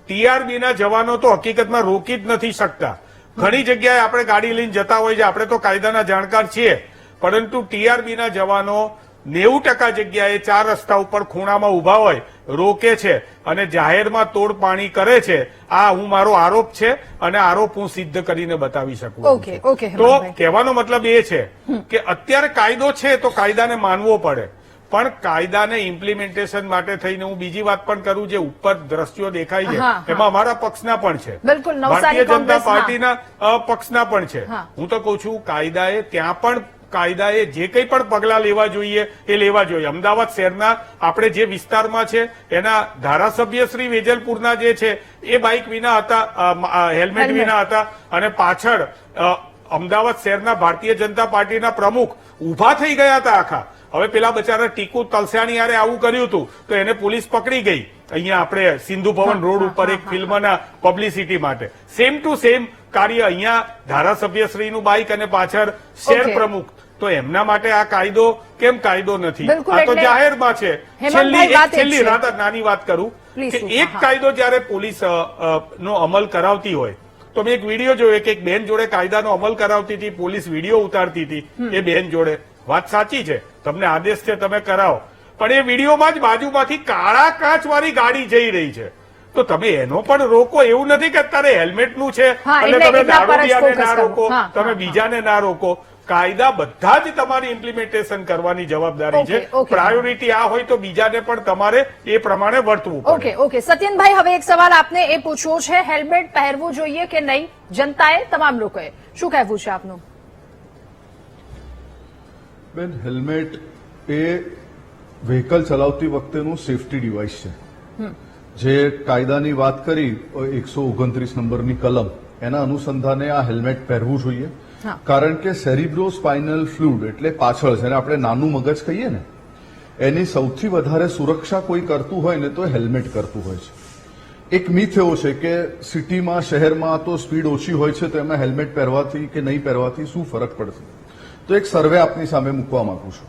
ટીઆરબીના જવાનો તો હકીકતમાં રોકી જ નથી શકતા. ઘણી જગ્યાએ આપણે ગાડી લઈને જતા હોય છે, આપણે તો કાયદાના જાણકાર છીએ, પરંતુ ટીઆરબીના જવાનો 90% જગ્યાએ 4 રસ્તા ઉપર ખૂણામાં ઉભા હોય, રોકે છે અને જાહેરમાં તોડ પાણી કરે છે. આ મારો આરોપ છે અને આરોપ હું સિદ્ધ કરીને બતાવી શકું. તો કહેવાનો મતલબ એ છે કે અત્યારે કાયદો છે તો કાયદાને માનવો પડે, પણ કાયદાને ઇમ્પ્લિમેન્ટેશન માટે થઈને હું બીજી વાત પણ કરું, જે ઉપર દ્રશ્યો દેખાય છે હા, એમાં અમારા પક્ષના પણ છે, બિલકુલ, નવસારી ભારતીય જનતા કોંગ્રેસ, હા. પાર્ટીના પક્ષના પણ છે. હા. હું તો કઉ છું કાયદાએ જે કંઈ પણ પગલા લેવા જોઈએ એ લેવા જોઈએ. અમદાવાદ શહેરના આપણે જે વિસ્તારમાં છે એના ધારાસભ્ય શ્રી વેજલપુરના જે છે એ બાઇક વિના હતા, હેલ્મેટ વિના હતા, અને પાછળ અમદાવાદ શહેરના ભારતીય જનતા પાર્ટીના પ્રમુખ ઉભા થઈ ગયા હતા આખા. હવે પેલા બચારા ટીકુ તલસાણીયારે આવું કર્યું હતું તો એને પોલીસ પકડી ગઈ અહીંયા આપણે સિંધુ ભવન રોડ ઉપર એક ફિલ્મના પબ્લિસિટી માટે. સેમ ટુ સેમ કાર્ય અહીંયા ધારાસભ્યશ્રીનું બાઇક અને પાછળ શહેર Okay. પ્રમુખ. તો એમના માટે આ કાયદો કેમ કાયદો નથી? બિલકુલ, આ તો એટલે જાહેરમાં છે. હેમંતભાઈ, વાત એ છેલ્લી છે. રાત નાની વાત કરું Please, કે સુપા, એક હા. કાયદો જયારે પોલીસ નો અમલ કરાવતી હોય તો મેં એક વિડીયો જોયો કે એક બેન જોડે કાયદાનો અમલ કરાવતી હતી, પોલીસ વિડીયો ઉતારતી હતી એ બેન જોડે. વાત સાચી છે, તમને આદેશ છે તમે કરાવો, પણ એ વિડીયોમાં જ બાજુમાંથી કાળા કાચ વાળી ગાડી જઈ રહી છે. તો તમે એનો પણ રોકો. એવું નથી કે અત્યારે હેલ્મેટનું છે હા, એટલે એટલે તમે એટલા પર જ દારૂડિયાને focus ના કરો. રોકો, હા, તમે હા, બીજાને ના રોકો. કાયદા બધા જ તમારી ઇમ્પ્લિમેન્ટેશન કરવાની જવાબદારી છે. Okay, okay. પ્રાયોરિટી આ હોય તો બીજાને પણ તમારે એ પ્રમાણે વર્તવું પડે. ઓકે ઓકે સત્યનભાઈ, હવે એક સવાલ આપને એ પૂછવો છે, હેલ્મેટ પહેરવું જોઈએ કે નહીં? જનતાએ, તમામ લોકોએ શું કહેવું છે આપનું? બેન, હેલ્મેટ એ વ્હીકલ ચલાવતી વખતેનું સેફટી ડિવાઇસ છે. જે કાયદાની વાત કરી 129 નંબરની કલમ, એના અનુસંધાને આ હેલ્મેટ પહેરવું જોઈએ. હા. કારણ કે સેરિબ્રોસ્પાઇનલ ફ્લુઇડ એટલે પાછળ, જેને આપણે નાનું મગજ કહીએ ને, એની સૌથી વધારે સુરક્ષા કોઈ કરતું હોય ને તો હેલ્મેટ કરતું હોય છે. એક મિથ એવો છે કે સિટીમાં, શહેરમાં તો સ્પીડ ઓછી હોય છે તો એમાં હેલ્મેટ પહેરવાથી કે નહીં પહેરવાથી શું ફરક પડશે? તો એક સર્વે આપની સામે મૂકવા માંગુ છું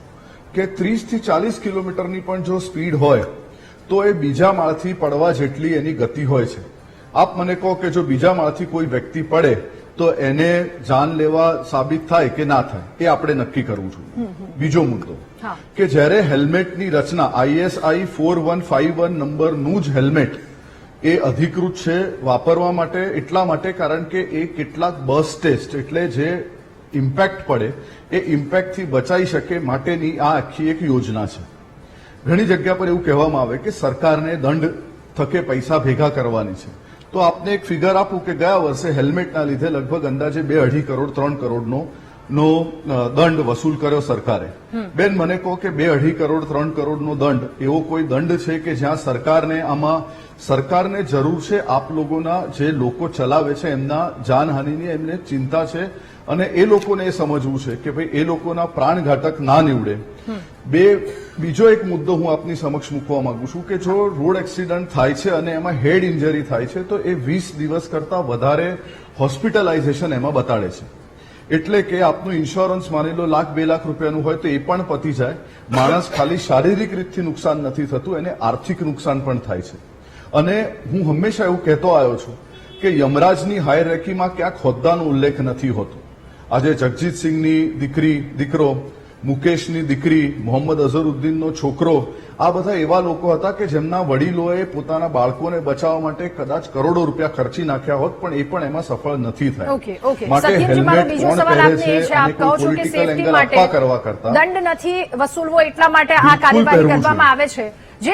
કે 30 થી 40 કિલોમીટરની પણ જો સ્પીડ હોય તો એ બીજા માળથી પડવા જેટલી એની ગતિ હોય છે. આપ મને કહો કે જો બીજા માળથી કોઈ વ્યક્તિ પડે તો એને જાન લેવા સાબિત થાય કે ના થાય, એ આપણે નક્કી કરવું જોઈએ. બીજો મુદ્દો હા. કે જ્યારે હેલ્મેટની રચના ISI 4151 નંબરનું જ હેલ્મેટ એ અધિકૃત છે વાપરવા માટે, એટલા માટે કારણ કે એ કેટલાક બર્સ્ટ ટેસ્ટ એટલે જે ઇમ્પેક્ટ પડે એ ઇમ્પેક્ટથી બચાઈ શકે માટેની આ આખી એક યોજના છે. ઘણી જગ્યા પર એવું કહેવામાં આવે કે સરકારને દંડ થકે પૈસા ભેગા કરવાની છે. તો આપને એક ફિગર આપું કે ગયા વર્ષે હેલ્મેટના લીધે લગભગ અંદાજે 2-2.5 કરોડ 3 કરોડનો દંડ વસૂલ કર્યો સરકારે. બેન, મને કહો કે 2-2.5 કરોડ 3 કરોડનો દંડ એવો કોઈ દંડ છે કે જ્યાં સરકારને જરૂર છે આપ લોકોના, જે લોકો ચલાવે છે એમના જાનહાનિની એમને ચિંતા છે અને એ લોકોને એ સમજવું છે કે ભાઈ એ લોકોના પ્રાણઘાતક ના નીવડે. બીજો એક મુદ્દો હું આપની સમક્ષ મૂકવા માંગુ છું કે જો રોડ એક્સિડન્ટ થાય છે અને એમાં હેડ ઇન્જરી થાય છે તો એ 20 દિવસ કરતા વધારે હોસ્પિટલાઇઝેશન એમાં બતાડે છે. એટલે કે આપનું ઇન્સ્યોરન્સ માની લો 1,00,000-2 લાખ રૂપિયાનું હોય તો એ પણ પતી જાય. માણસ ખાલી શારીરિક રીતથી નુકસાન નથી થતું, એને આર્થિક નુકસાન પણ થાય છે. અને હું હંમેશા એવું કહેતો આવ્યો છું કે યમરાજની હાયરાર્કીમાં ક્યાંક હોદ્દાનો ઉલ્લેખ નથી હોતો. આજે જગજીતસિંહની દીકરો, મુકેશની દીકરી, મોહમ્મદ અઝહરુદ્દીનનો છોકરો, આ બધા એવા લોકો હતા કે જેમના વડીલોએ પોતાના બાળકોને બચાવવા માટે કદાચ કરોડો રૂપિયા ખર્ચી નાખ્યા હોત, પણ એ પણ એમાં સફળ નથી થયા. ઓકે ઓકે માટે સત્યનજી, મારો હેલ્મેટ બીજો કોણ સવાલ પહેરે આપને છે એ છે, અને આપ કહો કોઈ છો કે પોલિટિકલ સેફટી એંગલ માટે આપવા કરવા કરતા દંડ નથી વસૂલવો, એટલા માટે આ બિલકુલ કાર્યવાહી પહેરવું કરવામાં આવે છે. જે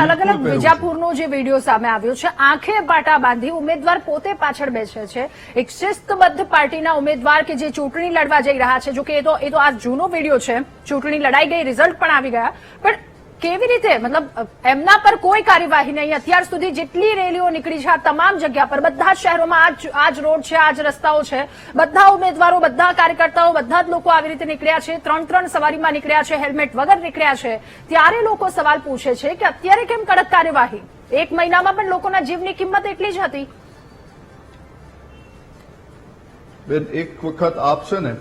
અલગ અલગ પહેરવું છે. વિજાપુરનો જે વિડીયો સામે આવ્યો છે, આંખે પાટા બાંધી ઉમેદવાર પોતે પાછળ બેસે છે. એક શિસ્તબદ્ધ પાર્ટીના ઉમેદવાર કે જે ચૂંટણી લડવા જઈ રહ્યા છે, જો કે એ તો આ જૂનો વિડીયો છે, ચૂંટણી લડાઈ ગઈ, રિઝલ્ટ પણ આવી ગયા, પણ કેવી રીતે, મતલબ એમના પર કોઈ કાર્યવાહી નહીં? અત્યાર સુધી જેટલી રેલીઓ નીકળી છે આ તમામ જગ્યા પર, બધા જ શહેરોમાં આ જ રોડ છે, આ જ રસ્તાઓ છે, બધા ઉમેદવારો, બધા કાર્યકર્તાઓ, બધા જ લોકો આવી રીતે નીકળ્યા છે, 3-3 સવારીમાં નીકળ્યા છે, હેલ્મેટ વગર નીકળ્યા છે. ત્યારે લોકો સવાલ પૂછે છે કે અત્યારે કેમ કડક કાર્યવાહી? 1 મહિનામાં પણ લોકોના જીવની કિંમત એટલી જ હતી. બેન, એક વખત આપ છે ને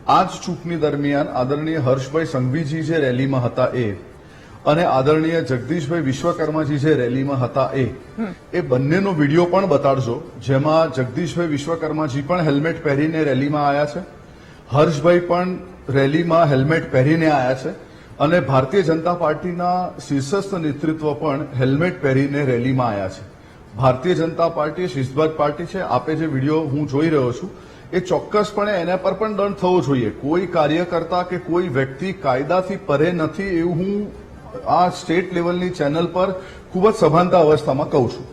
આ જ ચૂંટણી દરમિયાન આદરણીય હર્ષભાઈ સંઘવીજી જે રેલીમાં હતા અને આદરણીય જગદીશભાઈ વિશ્વકર્માજી જે રેલીમાં હતા એ બંનેનો વિડીયો પણ બતાડજો, જેમાં જગદીશભાઈ વિશ્વકર્માજી પણ હેલ્મેટ પહેરીને રેલીમાં આવ્યા છે, હર્ષભાઈ પણ રેલીમાં હેલ્મેટ પહેરીને આવ્યા છે અને ભારતીય જનતા પાર્ટીના શીર્ષસ્થ નેતૃત્વ પણ હેલ્મેટ પહેરીને રેલીમાં આવ્યા છે. ભારતીય જનતા પાર્ટી શિસ્તબદ્ધ પાર્ટી છે. આપે જે વિડીયો હું જોઈ રહ્યો છું એ ચોક્કસપણે એના પર પણ દંડ થવો જોઈએ. કોઈ કાર્યકર્તા કે કોઈ વ્યક્તિ કાયદાથી પરે નથી એવું હું આ સ્ટેટ લેવલની ચેનલ પર ખૂબ જ સભાનતા અવસ્થામાં કહું છું.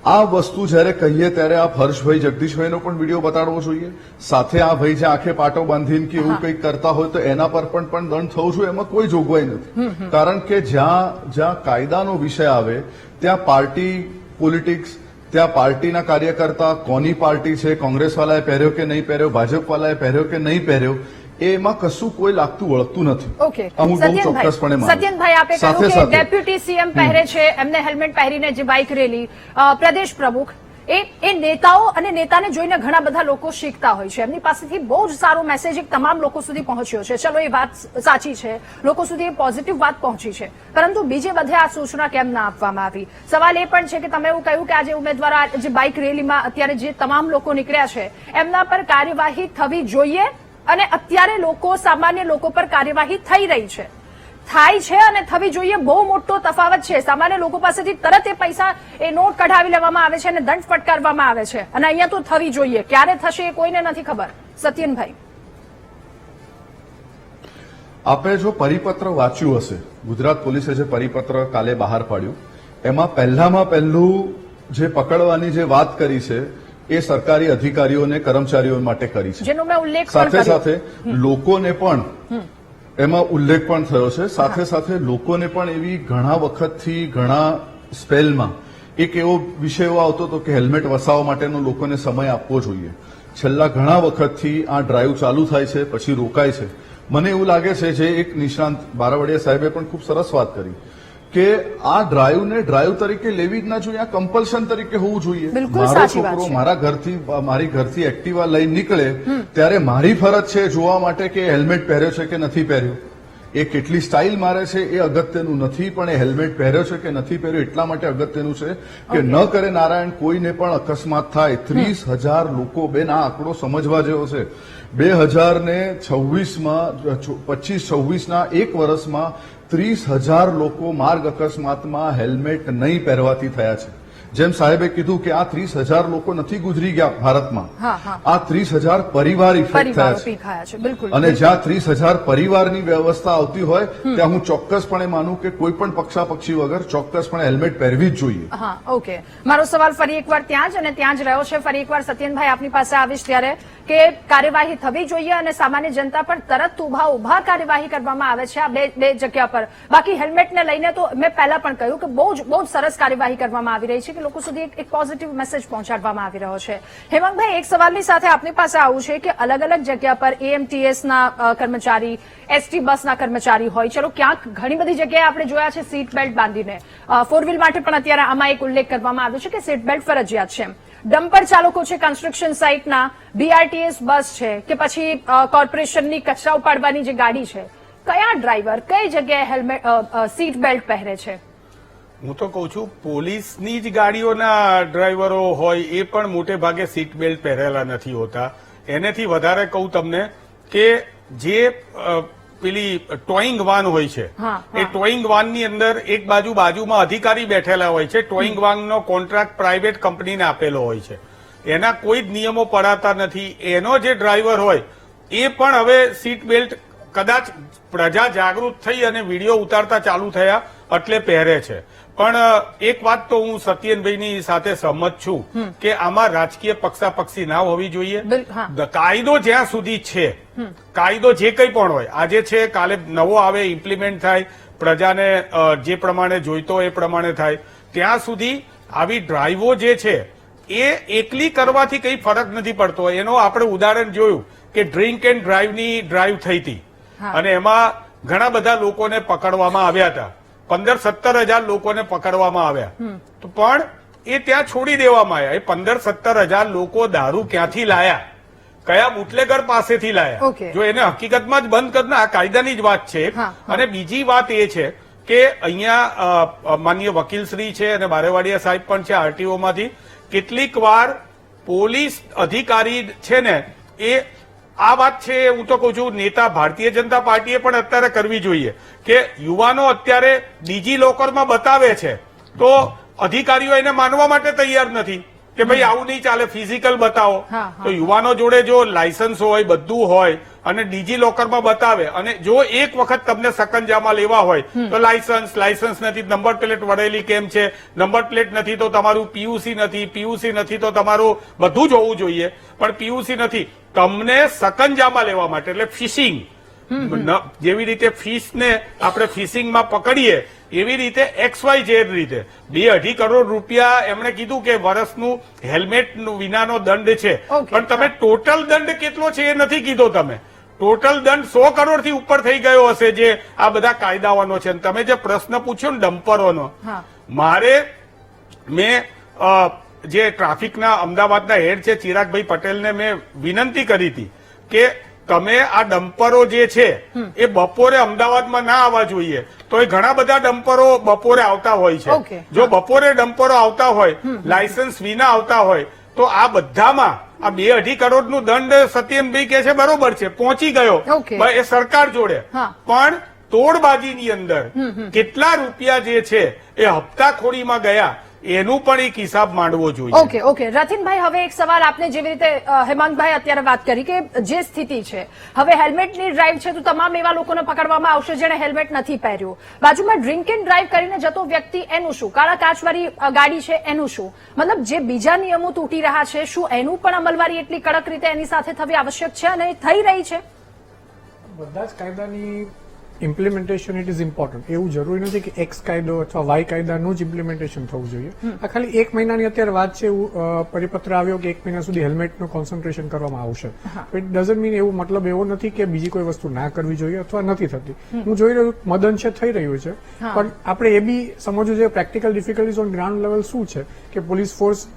આ વસ્તુ જયારે કહીએ ત્યારે આ હર્ષભાઈ જગદીશભાઈનો પણ વિડીયો બતાડવો જોઈએ. સાથે આ ભાઈ જે આંખે પાટો બાંધીને કે એવું કંઈક કરતા હોય તો એના પર પણ દંડ થવો જોઈએ. એમાં કોઈ જોગવાઈ નથી. કારણ કે જ્યાં કાયદાનો વિષય આવે ત્યાં પાર્ટી પોલિટિક્સ, ત્યાં પાર્ટીના કાર્યકર્તા કોની પાર્ટી છે, કોંગ્રેસવાળાએ પહેર્યો કે નહીં પહેર્યો, ભાજપવાળાએ પહેર્યો કે નહીં પહેર્યો, એમાં કશું કોઈ લાગતું વળગતું નથી. ઓકે હું બહુ ચોક્કસપણે માનું. સત્યનભાઈ, આપે કહ્યું કે ડેપ્યુટી સીએમ પહેરે છે, એમને હેલ્મેટ પહેરીને જે બાઇક રેલી, પ્રદેશ પ્રમુખ, એ નેતાઓ અને નેતાને જોઈને ઘણા બધા લોકો શીખતા હોય છે. એમની પાસેથી બહુ જ સારો મેસેજ એક તમામ લોકો સુધી પહોંચ્યો છે. ચલો, એ વાત સાચી છે, લોકો સુધી એ પોઝિટિવ વાત પહોંચી છે, પરંતુ બીજે બધે આ સૂચના કેમ ના આપવામાં આવી? સવાલ એ પણ છે કે તમે એવું કહ્યું કે આજે ઉમેદવારો જે બાઇક રેલીમાં અત્યારે જે તમામ લોકો નીકળ્યા છે એમના પર કાર્યવાહી થવી જોઈએ, અને અત્યારે લોકો, સામાન્ય લોકો પર કાર્યવાહી થઈ રહી છે, થાય છે અને થવી જોઈએ. બહુ મોટો તફાવત છે. સામાન્ય લોકો પાસેથી તરત એ પૈસા, એ નોટ કઢાવી લેવામાં આવે છે અને દંડ ફટકારવામાં આવે છે, અને અહીંયા તો થવી જોઈએ. ક્યારે થશે એ કોઈને નથી ખબર. સત્યનભાઈ, આપે જો પરિપત્ર વાંચ્યું હશે, ગુજરાત પોલીસે જે પરિપત્ર કાલે બહાર પાડ્યું, એમાં પહેલું જે પકડવાની જે વાત કરી છે એ સરકારી અધિકારીઓને, કર્મચારીઓ માટે કરી છે. જેનો મેં ઉલ્લેખ સાથે સાથે લોકોને પણ એમાં ઉલ્લેખ પણ થયો છે. સાથે સાથે લોકોને પણ એવી ઘણા વખતથી ઘણા સ્પેલમાં એક એવો વિષય એવો આવતો હતો કે હેલ્મેટ વસાવવા માટેનો લોકોને સમય આપવો જોઈએ. છેલ્લા ઘણા વખતથી આ ડ્રાઈવ ચાલુ થાય છે, પછી રોકાય છે. મને એવું લાગે છે, જે એક નિષ્ણાંત બારાવડિયા સાહેબે પણ ખૂબ સરસ વાત કરી કે આ ડ્રાઈવને ડ્રાઈવ તરીકે લેવી જ ના જોઈએ, આ કમ્પલ્શન તરીકે હોવું જોઈએ. મારો છોકરો મારી ઘરથી એક્ટિવા લઈને નીકળે ત્યારે મારી ફરજ છે જોવા માટે કે હેલ્મેટ પહેર્યો છે કે નથી પહેર્યો. એ કેટલી સ્ટાઇલ મારે છે એ અગત્યનું નથી, પણ એ હેલ્મેટ પહેર્યો છે કે નથી પહેર્યો એટલા માટે અગત્યનું છે કે ન કરે નારાયણ કોઈને પણ અકસ્માત થાય. 30,000 લોકો, બેન આ આંકડો સમજવા જેવો છે. 2026માં 25-26ના એક વર્ષમાં 30,000 લોકો માર્ગ અકસ્માતમાં હેલ્મેટ નહીં પહેરવાથી થયા છે. જેમ સાહેબે કીધું કે આ 30,000 લોકો નથી ગુજરી ગયા ભારતમાં, આ 30,000 પરિવાર ઇફેક્ટ થયા છે. અને જ્યાં 30,000 પરિવારની વ્યવસ્થા આવતી હોય ત્યાં હું ચોક્કસપણે માનું કે કોઈ પણ પક્ષાપક્ષી વગર ચોક્કસપણે હેલ્મેટ પહેરવી જ જોઈએ. ઓકે, મારો સવાલ ફરી એકવાર ત્યાં જ અને ત્યાં જ રહ્યો છે. ફરી એકવાર સત્યનભાઈ આપની પાસે આવીશ ત્યારે કે કાર્યવાહી થવી જોઈએ અને સામાન્ય જનતા પર તરત ઉભા કાર્યવાહી કરવામાં આવે છે આ બે જગ્યા પર. બાકી હેલ્મેટને લઈને તો મેં પહેલા પણ કહ્યું કે બહુ જ સરસ કાર્યવાહી કરવામાં આવી રહી છે, કે લોકો સુધી એક પોઝિટિવ મેસેજ પહોંચાડવામાં આવી રહ્યો છે. હેમંતભાઈ, એક સવાલની સાથે આપની પાસે આવું છે કે અલગ અલગ જગ્યા પર એએમટીએસના કર્મચારી, એસટી બસના કર્મચારી હોય, ચલો ક્યાંક ઘણી બધી જગ્યાએ આપણે જોયા છે સીટ બેલ્ટ બાંધીને. 4 વ્હીલ માટે પણ અત્યારે આમાં એક ઉલ્લેખ કરવામાં આવ્યો છે કે સીટ બેલ્ટ ફરજિયાત છે. ડમ્પર ચાલકો છે, કન્સ્ટ્રક્શન સાઇટના, બીઆરટીએસ બસ છે, કે પછી કોર્પોરેશનની કચરા ઉપાડવાની જે ગાડી છે, કયા ડ્રાઈવર કઈ જગ્યાએ હેલ્મેટ, સીટ બેલ્ટ પહેરે છે? હું તો કઉ છું પોલીસની જ ગાડીઓના ડ્રાઈવરો હોય એ પણ મોટે ભાગે સીટ બેલ્ટ પહેરેલા નથી હોતા. એનેથી વધારે કહું તમને કે જે પેલી ટોઈંગ વાન હોય છે, એ ટોઈંગ વાનની અંદર એક બાજુમાં અધિકારી બેઠેલા હોય છે. ટોઈંગ વાનનો કોન્ટ્રાક્ટ પ્રાઇવેટ કંપનીને આપેલો હોય છે, એના કોઈ જ નિયમો પડાતા નથી. એનો જે ડ્રાઈવર હોય એ પણ હવે સીટ બેલ્ટ કદાચ પ્રજા જાગૃત થઈ અને વિડીયો ઉતારતા ચાલુ થયા એટલે પહેરે છે. પણ એક વાત તો હું સત્યનભાઈની સાથે સહમત છું કે આમાં રાજકીય પક્ષાપક્ષી ના હોવી જોઈએ. કાયદો જ્યાં સુધી છે, કાયદો જે કંઈ પણ હોય, આજે છે કાલે નવો આવે, ઇમ્પ્લિમેન્ટ થાય, પ્રજાને જે પ્રમાણે જોઈતો હોય એ પ્રમાણે થાય, ત્યાં સુધી આવી ડ્રાઈવો જે છે એ એકલી કરવાથી કઈ ફરક નથી પડતો. એનો આપણે ઉદાહરણ જોયું કે ડ્રિંક એન્ડ ડ્રાઈવની ડ્રાઈવ થઈ હતી અને એમાં ઘણા બધા લોકોને પકડવામાં આવ્યા હતા. 15-17 હજાર લોકોને પકડવામાં આવ્યા, પણ એ ત્યાં છોડી દેવામાં આવ્યા. એ 15-17 હજાર લોકો દારૂ ક્યાંથી લાયા, કયા બુટલેગર પાસેથી લાયા? જો એને હકીકતમાં જ બંધ કરના, આ કાયદાની જ વાત છે. અને બીજી વાત એ છે કે અહીંયા માનનીય વકીલશ્રી છે અને બારેવાડિયા સાહેબ પણ છે આરટીઓમાંથી, કેટલીક વાર પોલીસ અધિકારી છે ને એ આ વાત છે, હું તો કઉ છું નેતા ભારતીય જનતા પાર્ટીએ પણ અત્યારે કરવી જોઈએ કે યુવાનો અત્યારે ડિજી લોકરમાં બતાવે છે તો અધિકારીઓ એને માનવા માટે તૈયાર નથી. કે ભાઈ આવું નહીં ચાલે, ફિઝિકલ બતાવો. હા, હા. તો યુવાનો જોડે જો લાયસન્સ હોય, બધું હોય અને ડીજી લોકરમાં બતાવે, અને જો એક વખત તમને સકંજામાં લેવા હોય તો લાયસન્સ નથી, નંબર પ્લેટ વળેલી કેમ છે, નંબર પ્લેટ નથી તો તમારું પીયુસી નથી તો તમારું બધું જ હોવું જોઈએ, પણ પીયુસી નથી, તમને સકંજામાં લેવા માટે એટલે ફિશિંગ, જેવી રીતે ફિશને આપણે ફિશિંગમાં પકડીએ એવી રીતે XYZ રીતે 2-2.5 કરોડ રૂપિયા એમણે કીધું કે વર્ષનું હેલ્મેટ વિનાનો દંડ છે. Okay. પણ તમે ટોટલ દંડ કેટલો છે એ નથી કીધો. તમે ટોટલ દંડ 100 કરોડથી ઉપર થઈ ગયો હશે જે આ બધા કાયદાઓનો છે. અને તમે જે પ્રશ્ન પૂછ્યો ને ડમ્પરોનો, હા. મેં જે ટ્રાફિકના અમદાવાદના હેડ છે ચિરાગભાઈ પટેલને મેં વિનંતી કરી હતી કે તમે આ ડમ્પરો જે છે એ બપોરે અમદાવાદમાં ના આવવા જોઈએ. તો એ ઘણા બધા ડમ્પરો બપોરે આવતા હોય છે. Okay. જો બપોરે ડમ્પરો આવતા હોય, લાયસન્સ વિના આવતા હોય, તો આ બધામાં આ 2-2.5 કરોડનું દંડ સત્યનભાઈ કે છે બરોબર છે, પહોંચી ગયો Okay. એ સરકાર જોડે. હા. પણ તોડબાજીની અંદર કેટલા રૂપિયા જે છે એ હપ્તાખોરીમાં ગયા એનું પણ એક હિસાબ માંડવો જોઈએ. ઓકે રતિનભાઈ, હવે એક સવાલ આપને, જેવી રીતે હેમાંગભાઈ અત્યારે વાત કરી કે જે સ્થિતિ છે હવે હેલ્મેટની ડ્રાઈવ છે તો તમામ એવા લોકોને પકડવામાં આવશે જેને હેલ્મેટ નથી પહેર્યું. બાજુમાં ડ્રિંક એન્ડ ડ્રાઈવ કરીને જતો વ્યક્તિ એનું શું? કાળા કાચવાળી ગાડી છે એનું શું? મતલબ જે બીજા નિયમો તૂટી રહ્યા છે, શું એનું પણ અમલવારી એટલી કડક રીતે એની સાથે થવી આવશ્યક છે અને થઈ રહી છે? બધા જ કાયદાની ઇમ્પ્લિમેન્ટેશન ઇટ ઇઝ ઇમ્પોર્ટન્ટ. એવું જરૂરી નથી કે એક્સ કાયદો અથવા વાય કાયદાનું જ ઇમ્પ્લિમેન્ટેશન થવું જોઈએ. આ ખાલી 1 મહિનાની અત્યારે વાત છે, એવું પરિપત્ર આવ્યો કે 1 મહિના સુધી હેલ્મેટનું કોન્સન્ટ્રેશન કરવામાં આવશે. ઇટ ડઝન્ટ મીન એવું મતલબ એવો નથી કે બીજી કોઈ વસ્તુ ના કરવી જોઈએ અથવા નથી થતી. હું જોઈ રહ્યું મદન છે, થઈ રહ્યું છે, પણ આપણે એ બી સમજવું જોઈએ practical difficulties on ground level શું છે કે પોલીસ ફોર્સ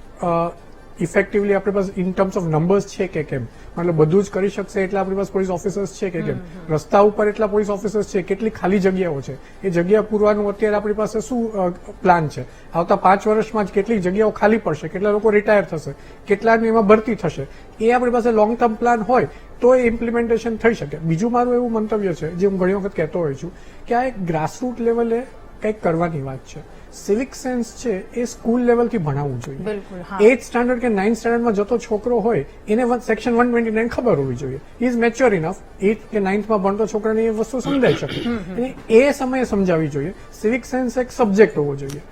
ઇફેક્ટિવલી આપણી પાસે ઇન ટર્મ્સ ઓફ નંબર્સ છે કે કેમ, મતલબ બધું જ કરી શકશે એટલા આપણી પાસે પોલીસ ઓફિસર્સ છે કે કેમ, રસ્તા ઉપર એટલા પોલીસ ઓફિસર્સ છે, કેટલી ખાલી જગ્યાઓ છે, એ જગ્યા પૂરવાનું અત્યારે આપણી પાસે શું પ્લાન છે, આવતા 5 વર્ષમાં જ કેટલી જગ્યાઓ ખાલી પડશે, કેટલા લોકો રિટાયર થશે, કેટલાની એમાં ભરતી થશે, એ આપણી પાસે લોંગ ટર્મ પ્લાન હોય તો એ ઇમ્પ્લિમેન્ટેશન થઈ શકે. બીજું મારું એવું મંતવ્ય છે જે હું ઘણી વખત કહેતો હોઉં છું કે આ એક ગ્રાસરૂટ લેવલે કંઈક કરવાની વાત છે. સિવિક સેન્સ છે એ સ્કૂલ લેવલથી ભણાવવું જોઈએ. 8th સ્ટાન્ડર્ડ કે 9th સ્ટાન્ડર્ડમાં જતો છોકરો હોય એને સેક્શન 129 ખબર હોવી જોઈએ. Is mature enough. 8th કે 9thમાં ભણતો છોકરાને એ વસ્તુ સમજાઈ શકે અને એ સમયે સમજાવવી જોઈએ. સિવિક સેન્સ એક સબ્જેક્ટ હોવો જોઈએ.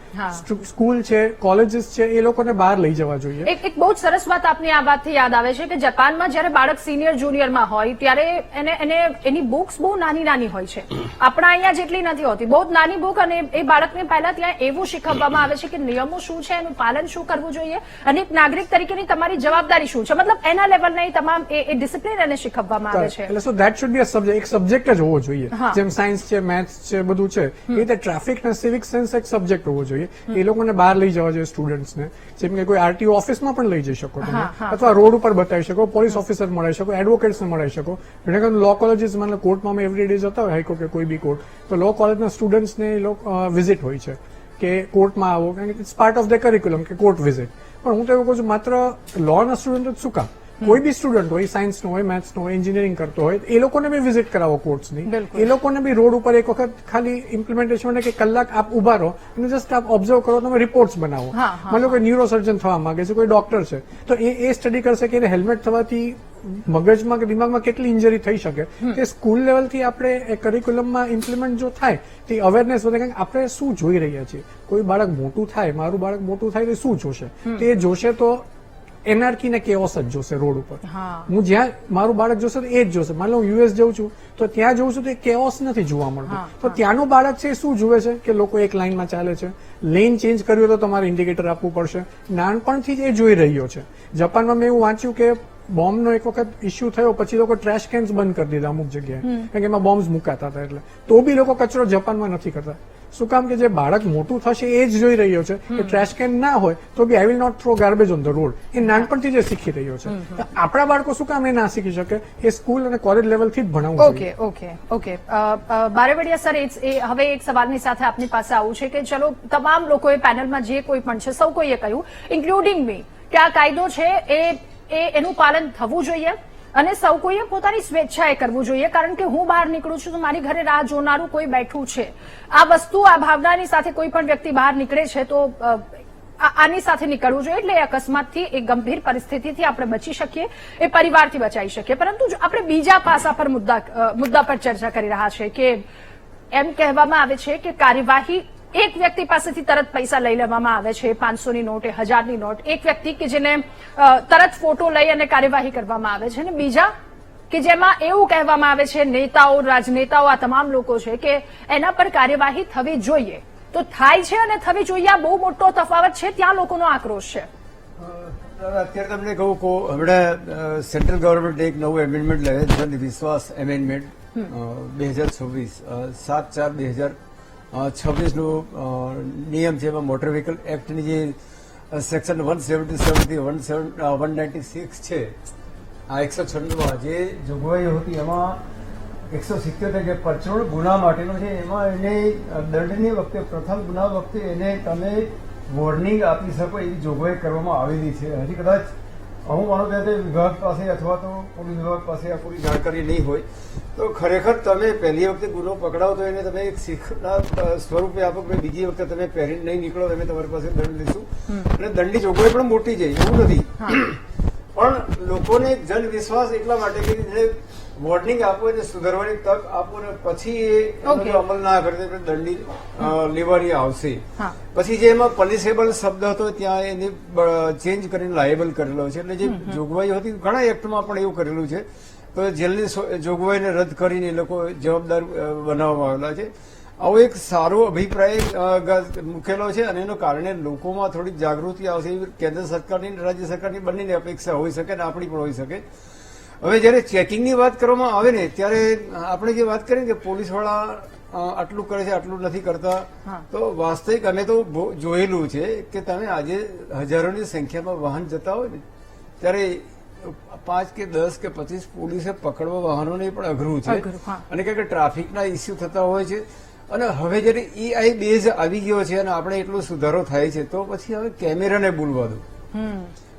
સ્કૂલ છે, કોલેજીસ છે, એ લોકોને બહાર લઈ જવા જોઈએ. એક બહુ જ સરસ વાત આપની આ વાતથી યાદ આવે છે કે જાપાનમાં જયારે બાળક સિનિયર જુનિયરમાં હોય ત્યારે એની બુક્સ બહુ નાની હોય છે. આપણા અહીંયા જેટલી નથી હોતી, બહુ જ નાની બુક, અને એ બાળકને પહેલા ત્યાં એવું શીખવવામાં આવે છે કે નિયમો શું છે, એનું પાલન શું કરવું જોઈએ અને એક નાગરિક તરીકેની તમારી જવાબદારી શું છે. મતલબ એના લેવલના તમામ એ ડિસિપ્લિન એને શીખવવામાં આવે છે. એટલે so that should be a subject, એક સબ્જેક્ટ જ હોવો જોઈએ. જેમ સાયન્સ છે, મેથ્સ છે, બધું છે, એ રીતે ટ્રાફિક અને સિવિક સેન્સ એક સબ્જેક્ટ હોવો જોઈએ. એ લોકોને બહાર લઈ જવા જોઈએ સ્ટુડન્ટ્સને. જેમ કે કોઈ આરટીઓ ઓફિસમાં પણ લઈ જઈ શકો તમે, અથવા રોડ ઉપર બતાવી શકો, પોલીસ ઓફિસર મળાવી શકો, એડવોકેટ્સને મળાવી શકો. ઘણા લો કોલેજીસ, મતલબ કોર્ટમાં અમે એવરી ડે જતા હોય, હાઈકોર્ટ કે કોઈ બી કોર્ટ, તો લો કોલેજના સ્ટુડન્ટ્સને વિઝિટ હોય છે કે કોર્ટમાં આવો, કારણ કે it's part of the curriculum કે કોર્ટ વિઝિટ. પણ હું તો એવું કહું છું માત્ર લોના સ્ટુડન્ટ જ શું કામ, કોઈ બી સ્ટુડન્ટ હોય, સાયન્સનો હોય, મેથ્સનો હોય, એન્જિનિયરિંગ કરતો હોય, એ લોકોને બી વિઝિટ કરાવો કોર્ટ્સની. એ લોકોને બી રોડ ઉપર એક વખત ખાલી ઇમ્પ્લિમેન્ટેશન માટે કે કલાક આપ ઉભા રહો અને જસ્ટ આપ ઓબ્ઝર્વ કરો, તમે રિપોર્ટ્સ બનાવો. મતલબ કોઈ ન્યુરો સર્જન થવા માંગે છે, કોઈ ડોક્ટર છે, તો એ સ્ટડી કરશે કે એને હેલ્મેટ થવાથી મગજમાં કે દિમાગમાં કેટલી ઇન્જરી થઈ શકે. તે સ્કૂલ લેવલથી આપણે કરિક્યુલમમાં ઇમ્પ્લિમેન્ટ જો થાય તો અવેરનેસ વધે. કારણ કે આપણે શું જોઈ રહ્યા છીએ, કોઈ બાળક મોટું થાય, મારું બાળક મોટું થાય તો શું જોશે? તે જોશે તો એનાર્કી ને કેઓસ જ જોશે રોડ ઉપર. હું જ્યાં મારું બાળક જોશે તો એ જ જોશે. માની લો હું યુએસ જઉં છું તો ત્યાં જોઉં છું તો એ કેઓસ નથી જોવા મળતું. તો ત્યાંનું બાળક છે શું જુએ છે કે લોકો એક લાઇનમાં ચાલે છે, લેન ચેન્જ કર્યું તો તમારે ઇન્ડિકેટર આપવું પડશે. નાનપણથી જ એ જોઈ રહ્યો છે. જાપાનમાં મેં એવું વાંચ્યું કે બોમ્બનો એક વખત ઇસ્યુ થયો પછી લોકો ટ્રેશ કેન્સ બંધ કરી દીધા અમુક જગ્યાએ, કારણ કે એમાં બોમ્બ્સ મુકાતા હતા. એટલે તો બી લોકો કચરો જાપાનમાં નથી કરતા. શું કામ કે જે બાળક મોટું થશે એ જ જોઈ રહ્યો છે કે ટ્રેશ કેન ના હોય તો બી I will not throw garbage on the road. એ નાનપણથી જ શીખી રહ્યો છે. આપણા બાળકો શું કામ એ ના શીખી શકે? એ સ્કૂલ અને કોલેજ લેવલથી જ ભણાવવું જોઈએ. ઓકે બારેવડિયા સર, હવે એક સવાલની સાથે આપની પાસે આવું છે કે ચલો તમામ લોકોએ પેનલમાં જે કોઈ પણ છે સૌ કોઈએ કહ્યું, ઇન્ક્લુડિંગ મી, કે આ કાયદો છે એનું પાલન થવું જોઈએ અને સૌ કોઈએ પોતાની સ્વેચ્છાએ કરવું જોઈએ. કારણ કે હું બહાર નીકળું છું તો મારી ઘરે રાહ જોનારું કોઈ બેઠું છે. આ વસ્તુ, આ ભાવનાની સાથે કોઈ પણ વ્યક્તિ બહાર નીકળે છે તો આની સાથે નીકળવું જોઈએ એટલે એ અકસ્માતથી એ ગંભીર પરિસ્થિતિથી આપણે બચી શકીએ, એ પરિવારથી બચાવી શકીએ. પરંતુ જો આપણે બીજા પાસા પર મુદ્દા પર ચર્ચા કરી રહ્યા છે કે એમ કહેવામાં આવે છે કે કાર્યવાહી એક વ્યક્તિ પાસેથી તરત પૈસા લઈ લેવામાં આવે છે, 500ની નોટ, 1000ની નોટ, એક વ્યક્તિ કે જેને તરત ફોટો લઈ અને કાર્યવાહી કરવામાં આવે છે, અને બીજા કે જેમાં એવું કહેવામાં આવે છે નેતાઓ, રાજનેતાઓ, આ તમામ લોકો છે કે એના પર કાર્યવાહી થવી જોઈએ. તો થાય છે અને થવી જોઈએ, આ બહુ મોટો તફાવત છે, ત્યાં લોકોનો આક્રોશ છે. અત્યારે તમને કહું હમણાં સેન્ટ્રલ ગવર્મેન્ટ એક નવું એમેન્ડમેન્ટ લાવે, જન વિશ્વાસ એમેન્ડમેન્ટ 2026, 7/4/2026 નો નિયમ છે. એમાં મોટર વ્હીકલ એક્ટની જે સેક્શન 177 થી 196 છે, આ 196 જે જોગવાઈઓ હતી એમાં 177 જે પરચોડ ગુના માટેનો છે, એમાં એને દંડની વખતે, પ્રથમ ગુના વખતે એને તમે વોર્નિંગ આપી શકો એવી જોગવાઈ કરવામાં આવેલી છે. હજી કદાચ હું માનું ત્યાં વિભાગ પાસે અથવા તો પોલીસ વિભાગ પાસે આ પૂરી જાણકારી નહીં હોય તો ખરેખર તમે પહેલી વખતે ગુનો પકડાવો તો એને તમે એક શીખના સ્વરૂપે આપો કે બીજી વખતે તમે પહેરીને નહીં નીકળો, તમે તમારી પાસે દંડ લઈશું. અને દંડની જોગવાઈ પણ મોટી છે, એવું નથી. પણ લોકોને જન વિશ્વાસ એટલા માટે કે એને વોર્નિંગ આપો, એને સુધારવાની તક આપો અને પછી એ અમલ ના કરે તો દંડી લેવાની આવશે. પછી જે એમાં પનિશેબલ શબ્દ હતો ત્યાં એને ચેન્જ કરીને લાયેબલ કરેલો છે. એટલે જે જોગવાઈ હતી ઘણા એક્ટમાં પણ એવું કરેલું છે. તો જેલની જોગવાઈને રદ કરીને એ લોકો જવાબદાર બનાવવામાં આવેલા છે. આવો એક સારો અભિપ્રાય મૂકેલો છે અને એના કારણે લોકોમાં થોડીક જાગૃતિ આવશે એવી કેન્દ્ર સરકારની રાજ્ય સરકારની બંનેની અપેક્ષા હોઈ શકે અને આપણી પણ હોઈ શકે. હવે જયારે ચેકિંગની વાત કરવામાં આવે ને ત્યારે આપણે જે વાત કરીએ કે પોલીસવાળા આટલું કરે છે આટલું નથી કરતા, તો વાસ્તવિક અમે તો જોયેલું છે કે તમે આજે હજારોની સંખ્યામાં વાહન જતા હોય ને ત્યારે 5 કે 10 કે 25 પોલીસે પકડવા વાહનોને પણ અઘરું છે. અને કે ટ્રાફિકના ઇસ્યુ થતા હોય છે. અને હવે જયારે AI બેઝ આવી ગયો છે અને આપણે એટલો સુધારો થાય છે તો પછી હવે કેમેરાને બોલવા દો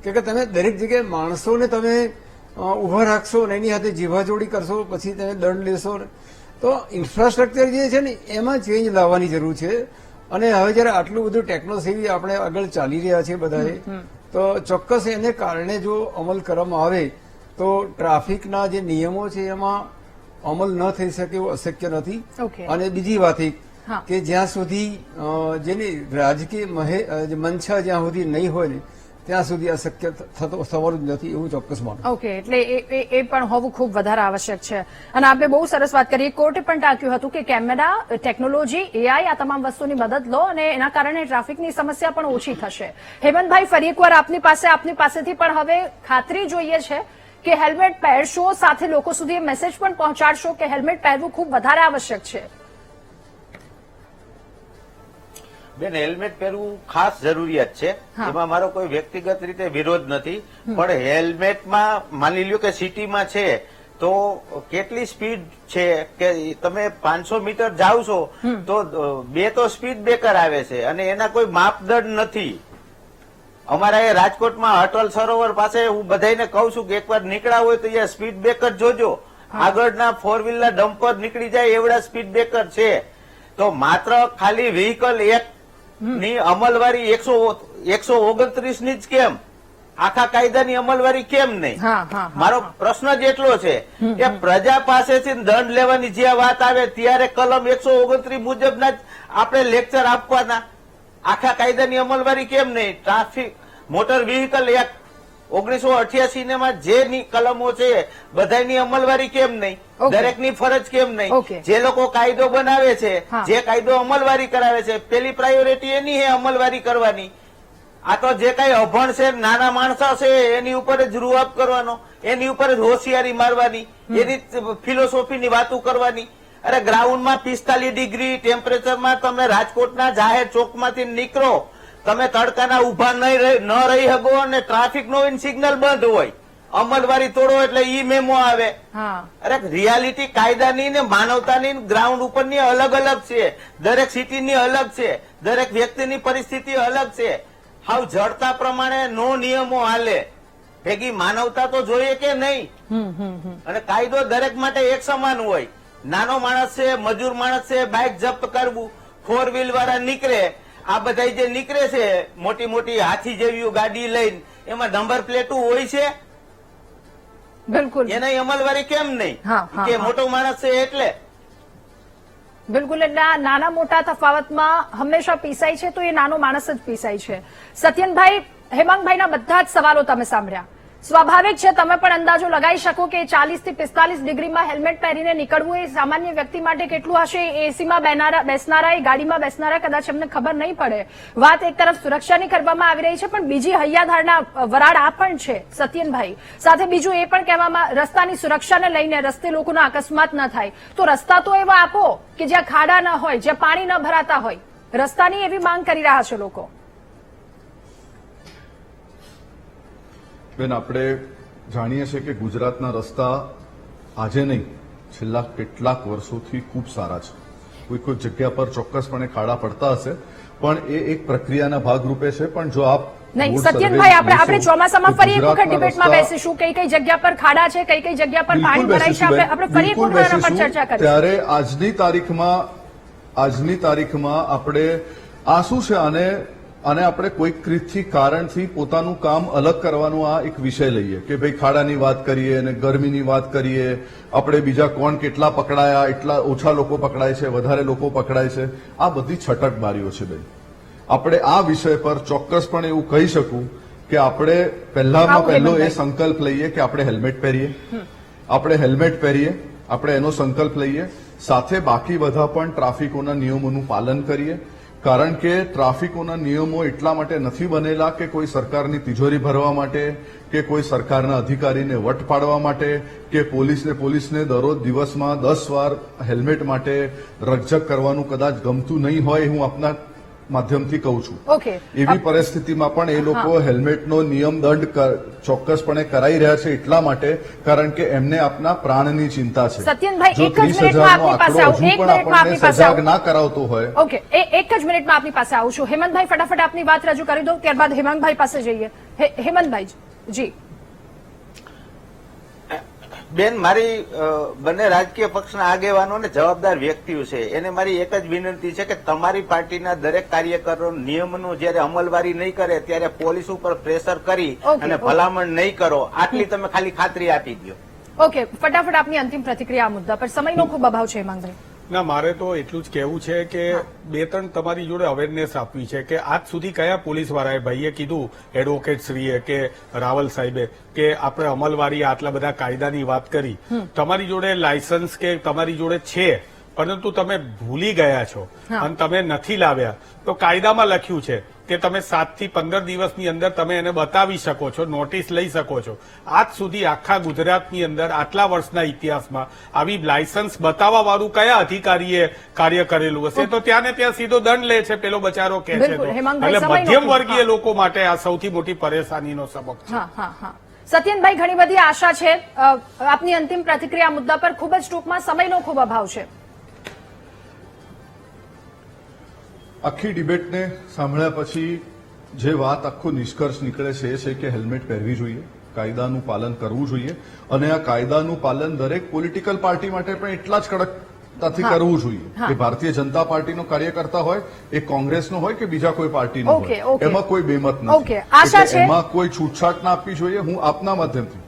કે તમે દરેક જગ્યાએ માણસોને તમે ઉભા રાખશો અને એની સાથે જીવાજોડી કરશો, પછી તમે દંડ લેશો. તો ઇન્ફ્રાસ્ટ્રક્ચર જે છે ને એમાં ચેન્જ લાવવાની જરૂર છે. અને હવે જયારે આટલું બધું ટેકનોલોજી આપણે આગળ ચાલી રહ્યા છે બધાએ, તો ચોક્કસ એને કારણે જો અમલ કરવામાં આવે તો ટ્રાફિકના જે નિયમો છે એમાં અમલ ન થઈ શકે એવું અશક્ય નથી. અને બીજી વાત કે જ્યાં સુધી જેની રાજકીય મંશા જ્યાં સુધી નહીં હોય ને ત્યાં સુધી અશક્ય થવાનું જ નથી એવું ચોક્કસ માનું. ઓકે, એટલે એ પણ હોવું ખૂબ વધારે આવશ્યક છે. અને આપણે બહુ સરસ વાત કરી. કોર્ટે પણ ટાંક્યું હતું કે કેમેરા, ટેકનોલોજી, AI આ તમામ વસ્તુની મદદ લો અને એના કારણે ટ્રાફિકની સમસ્યા પણ ઓછી થશે. હેમંતભાઈ, ફરી એકવાર આપની પાસેથી પણ હવે ખાતરી જોઈએ છે કે હેલ્મેટ પહેરશો, સાથે લોકો સુધી એ મેસેજ પણ પહોંચાડશો કે હેલ્મેટ પહેરવું ખૂબ વધારે આવશ્યક છે. બેન, હેલ્મેટ પહેરવું ખાસ જરૂરિયાત છે, એમાં મારો કોઈ વ્યક્તિગત રીતે વિરોધ નથી. પણ હેલ્મેટમાં માની લ્યો કે સિટીમાં છે તો કેટલી સ્પીડ છે કે તમે 500 મીટર જાવ છો તો 2 તો સ્પીડ બ્રેકર આવે છે અને એના કોઈ માપદંડ નથી. અમારા એ રાજકોટમાં અટલ સરોવર પાસે હું બધાને કહું છું કે એકવાર નીકળ્યા હોય તો અહીંયા સ્પીડ બ્રેકર જોજો. આગળના 4 વ્હીલર ડમ્પર નીકળી જાય એવડા સ્પીડ બ્રેકર છે. તો માત્ર ખાલી વ્હીકલ એક ની અમલવારી 129 ની જ કેમ, આખા કાયદાની અમલવારી કેમ નહીં? મારો પ્રશ્ન જ એટલો છે કે પ્રજા પાસેથી દંડ લેવાની જે વાત આવે ત્યારે કલમ 129 મુજબના જ આપણે લેક્ચર આપવાના. આખા કાયદાની અમલવારી કેમ નહીં? ટ્રાફિક મોટર વ્હીકલ એક્ટ 1988 માં જે કલમો છે બધાની અમલવારી કેમ નહીં? દરેકની ફરજ કેમ નહીં? જે લોકો કાયદો બનાવે છે, જે કાયદો અમલવારી કરાવે છે, પેલી પ્રાયોરિટી એની હે અમલવારી કરવાની. આ તો જે કઈ અભણ છે, નાના માણસો છે એની ઉપર જ રૂઆબ કરવાનો, એની ઉપર જ હોશિયારી મારવાની, એની ફિલોસોફીની વાતો કરવાની. અરે ગ્રાઉન્ડમાં 45 ડિગ્રી ટેમ્પરેચરમાં તમે રાજકોટના જાહેર ચોકમાંથી નીકળો, તમે તડકાના ઉભા ન રહી શકો અને ટ્રાફિક નો સિગ્નલ બંધ હોય, અમલવારી તોડો એટલે ઈ મેમો આવે. અરે રિયાલિટી કાયદાની ને માનવતાની ગ્રાઉન્ડ ઉપરની અલગ અલગ છે, દરેક સિટીની અલગ છે, દરેક વ્યક્તિની પરિસ્થિતિ અલગ છે. હાવ જડતા પ્રમાણે નો નિયમો હાલે, ભેગી માનવતા તો જોઈએ કે નહીં? અને કાયદો દરેક માટે એક સમાન હોય. નાનો માણસ છે, મજૂર માણસ છે, બાઇક જપ્ત કરવું, 4 વ્હીલ વાળા નીકળે આ બધા જે નીકળે છે મોટી મોટી હાથી જેવી ગાડી લઈને, એમાં નંબર પ્લેટો હોય છે, બિલકુલ એના અમલવારી કેમ નહીં? હા, હા, કે હા. મોટો માણસ છે એટલે. બિલકુલ એટલે આ નાના મોટા તફાવતમાં હંમેશા પીસાય છે તો એ નાનો માણસ જ પીસાય છે. સત્યનભાઈ, હેમાંગભાઈના બધા જ સવાલો તમે સાંભળ્યા. સ્વાભાવિક છે, તમે પણ અંદાજો લગાવી શકો કે 40 થી 45 ડિગ્રીમાં હેલ્મેટ પહેરીને નીકળવું એ સામાન્ય વ્યક્તિ માટે કેટલું હશે. એસીમાં બેસનારા, એ ગાડીમાં બેસનારા કદાચ એમને ખબર નહીં પડે. વાત એક તરફ સુરક્ષાની કરવામાં આવી રહી છે, પણ બીજી હૈયાધારના વરાળ આ પણ છે સત્યનભાઈ. સાથે બીજું એ પણ કહેવામાં, રસ્તાની સુરક્ષાને લઈને રસ્તે લોકોના અકસ્માત ન થાય તો રસ્તા તો એવા આપો કે જ્યાં ખાડા ન હોય, જ્યાં પાણી ન ભરાતા હોય. રસ્તાની એવી માંગ કરી રહ્યા છે લોકો. બેન, આપણે જાણીએ છીએ કે ગુજરાતના રસ્તા આજે નહીં, છેલ્લા કેટલાક વર્ષોથી ખૂબ સારા છે. કોઈ જગ્યા પર ચોક્કસપણે ખાડા પડતા હશે, પણ એ એક પ્રક્રિયાના ભાગરૂપે છે. પણ જો આપ નહીં રોડ સર્વે સત્યનભાઈ, આપણે લેશો ચોમાસામાં તો ફરી એક વખત ગુજરાતના ડિબેટમાં રસ્તા બેસીશું. કઈ કઈ જગ્યા પર ખાડા છે, કઈ કઈ જગ્યા પર પાણી બિલકુલ ભરાય છે, બેસીશું બેન, આપણે ફરી એક બિલકુલ વખત એના પર બેસીશું. ચર્ચા કરીશું. ત્યારે આજની તારીખમાં આપણે આ શું છે, અને આપણે કોઈક રીતથી કારણથી પોતાનું કામ અલગ કરવાનો આ એક વિષય લઈએ કે ભાઈ ખાડાની વાત કરીએ અને ગરમીની વાત કરીએ, આપણે બીજા કોણ કેટલા પકડાયા, એટલા ઓછા લોકો પકડાય છે, વધારે લોકો પકડાય છે, આ બધી છટકબારીઓ છે બેન. આપણે આ વિષય પર ચોક્કસપણે એવું કહી શકું કે આપણે પહેલામાં પહેલો એ સંકલ્પ લઈએ કે આપણે હેલ્મેટ પહેરીએ, આપણે એનો સંકલ્પ લઈએ. સાથે બાકી બધા પણ ટ્રાફિકોના નિયમોનું પાલન કરીએ. કારણ કે ટ્રાફિકોના નિયમો એટલા માટે નથી બનેલા કે કોઈ સરકારની તિજોરી ભરવા માટે, કે કોઈ સરકારના અધિકારીને વટ પાડવા માટે, કે પોલીસને દરરોજ દિવસમાં 10 વાર હેલ્મેટ માટે રકઝક કરવાનું કદાચ ગમતું નહીં હોય, હું આપના માધ્યમથી કહું છું. ઓકે, એવી પરિસ્થિતિમાં પણ એ લોકો હેલ્મેટનો નિયમ દંડ ચોક્કસપણે કરાઈ રહ્યા છે એટલા માટે કારણ કે એમને આપના પ્રાણની ચિંતા છે. સત્યનભાઈ, જો એક જ 30,000 મિનિટમાં આપની પાસે આવું, હજુ એક પણ મિનિટમાં આપની આપણને પાસે સજાગ આવું. ના કરાવતો હોય. ઓકે, એક જ મિનિટમાં આપની પાસે આવું છું. હેમંતભાઈ, ફટાફટ આપની વાત રજૂ કરી દો, ત્યારબાદ હેમાંગભાઈ પાસે જઈએ. હેમંતભાઈ જી. બેન, મારી બંને રાજકીય પક્ષના આગેવાનોને જવાબદાર વ્યક્તિઓ છે, એને મારી એક જ વિનંતી છે કે તમારી પાર્ટીના દરેક કાર્યકરો નિયમનું જયારે અમલવારી નહીં કરે ત્યારે પોલીસ ઉપર પ્રેશર કરી અને ભલામણ નહીં કરો, આટલી તમે ખાલી ખાતરી આપી દો. ઓકે, ફટાફટ આપની અંતિમ પ્રતિક્રિયા આ મુદ્દા પર. સમયનો ખૂબ અભાવ છે હેમાંગભાઈ. ના, મારે તો એટલું જ કહેવું છે કે 2-3 તમારી જોડે અવેરનેસ આપવી છે કે આજ સુધી કયા પોલીસવાળાએ, ભાઈએ કીધું એડવોકેટ શ્રીએ કે રાવલ સાહેબે કે આપણે અમલવારી આટલા બધા કાયદાની વાત કરી, તમારી જોડે લાયસન્સ કે તમારી જોડે છે પરંતુ તમે ભૂલી ગયા છો અને તમે નથી લાવ્યા, તો કાયદામાં લખ્યું છે કે તમે 7 થી 15 દિવસની અંદર તમે એને બતાવી શકો છો, નોટિસ લઈ શકો છો. આજ સુધી આખા ગુજરાતની અંદર આટલા વર્ષના ઇતિહાસમાં આવી લાયસન્સ બતાવવા વાળું કયા અધિકારીએ કાર્ય કરેલું હશે? તો ત્યાં ને ત્યાં સીધો દંડ લે છે પેલો બચારો કે છે. એટલે મધ્યમ વર્ગીય લોકો માટે આ સૌથી મોટી પરેશાનીનો સબક છે. સત્યનભાઈ, ઘણી બધી આશા છે. આપની અંતિમ પ્રતિક્રિયા મુદ્દા પર ખૂબ જ ટૂંકમાં, સમયનો ખૂબ અભાવ છે. આખી ડિબેટને સાંભળ્યા પછી જે વાત આખો નિષ્કર્ષ નીકળે છે એ છે કે હેલ્મેટ પહેરવી જોઈએ, કાયદાનું પાલન કરવું જોઈએ, અને આ કાયદાનું પાલન દરેક પોલિટિકલ પાર્ટી માટે પણ એટલા જ કડકતાથી કરવું જોઈએ. કે ભારતીય જનતા પાર્ટીનો કાર્યકર્તા હોય, એ કોંગ્રેસનો હોય કે બીજા કોઈ પાર્ટીનો હોય, એમાં કોઈ બેમત નથી. એમાં કોઈ છૂટછાટ ના આપવી જોઈએ. હું આપના માધ્યમથી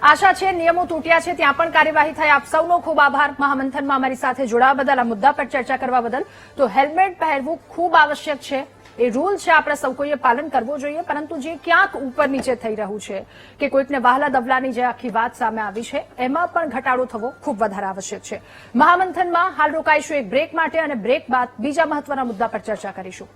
આશા છે નિયમો તૂટ્યા છે ત્યાં પણ કાર્યવાહી થાય. આપ સૌનો ખૂબ આભાર મહામંથનમાં અમારી સાથે જોડાવા બદલ, આ મુદ્દા પર ચર્ચા કરવા બદલ. તો હેલ્મેટ પહેરવું ખૂબ આવશ્યક છે, એ રૂલ છે, આપણે સૌ કોઈએ પાલન કરવું જોઈએ. પરંતુ જે ક્યાંક ઉપર નીચે થઈ રહ્યું છે કે કોઈકને વહાલા દવલાની જે આખી વાત સામે આવી છે, એમાં પણ ઘટાડો થવો ખૂબ વધારે આવશ્યક છે. મહામંથનમાં હાલ રોકાઈશું એક બ્રેક માટે, અને બ્રેક બાદ બીજા મહત્વના મુદ્દા પર ચર્ચા કરીશું.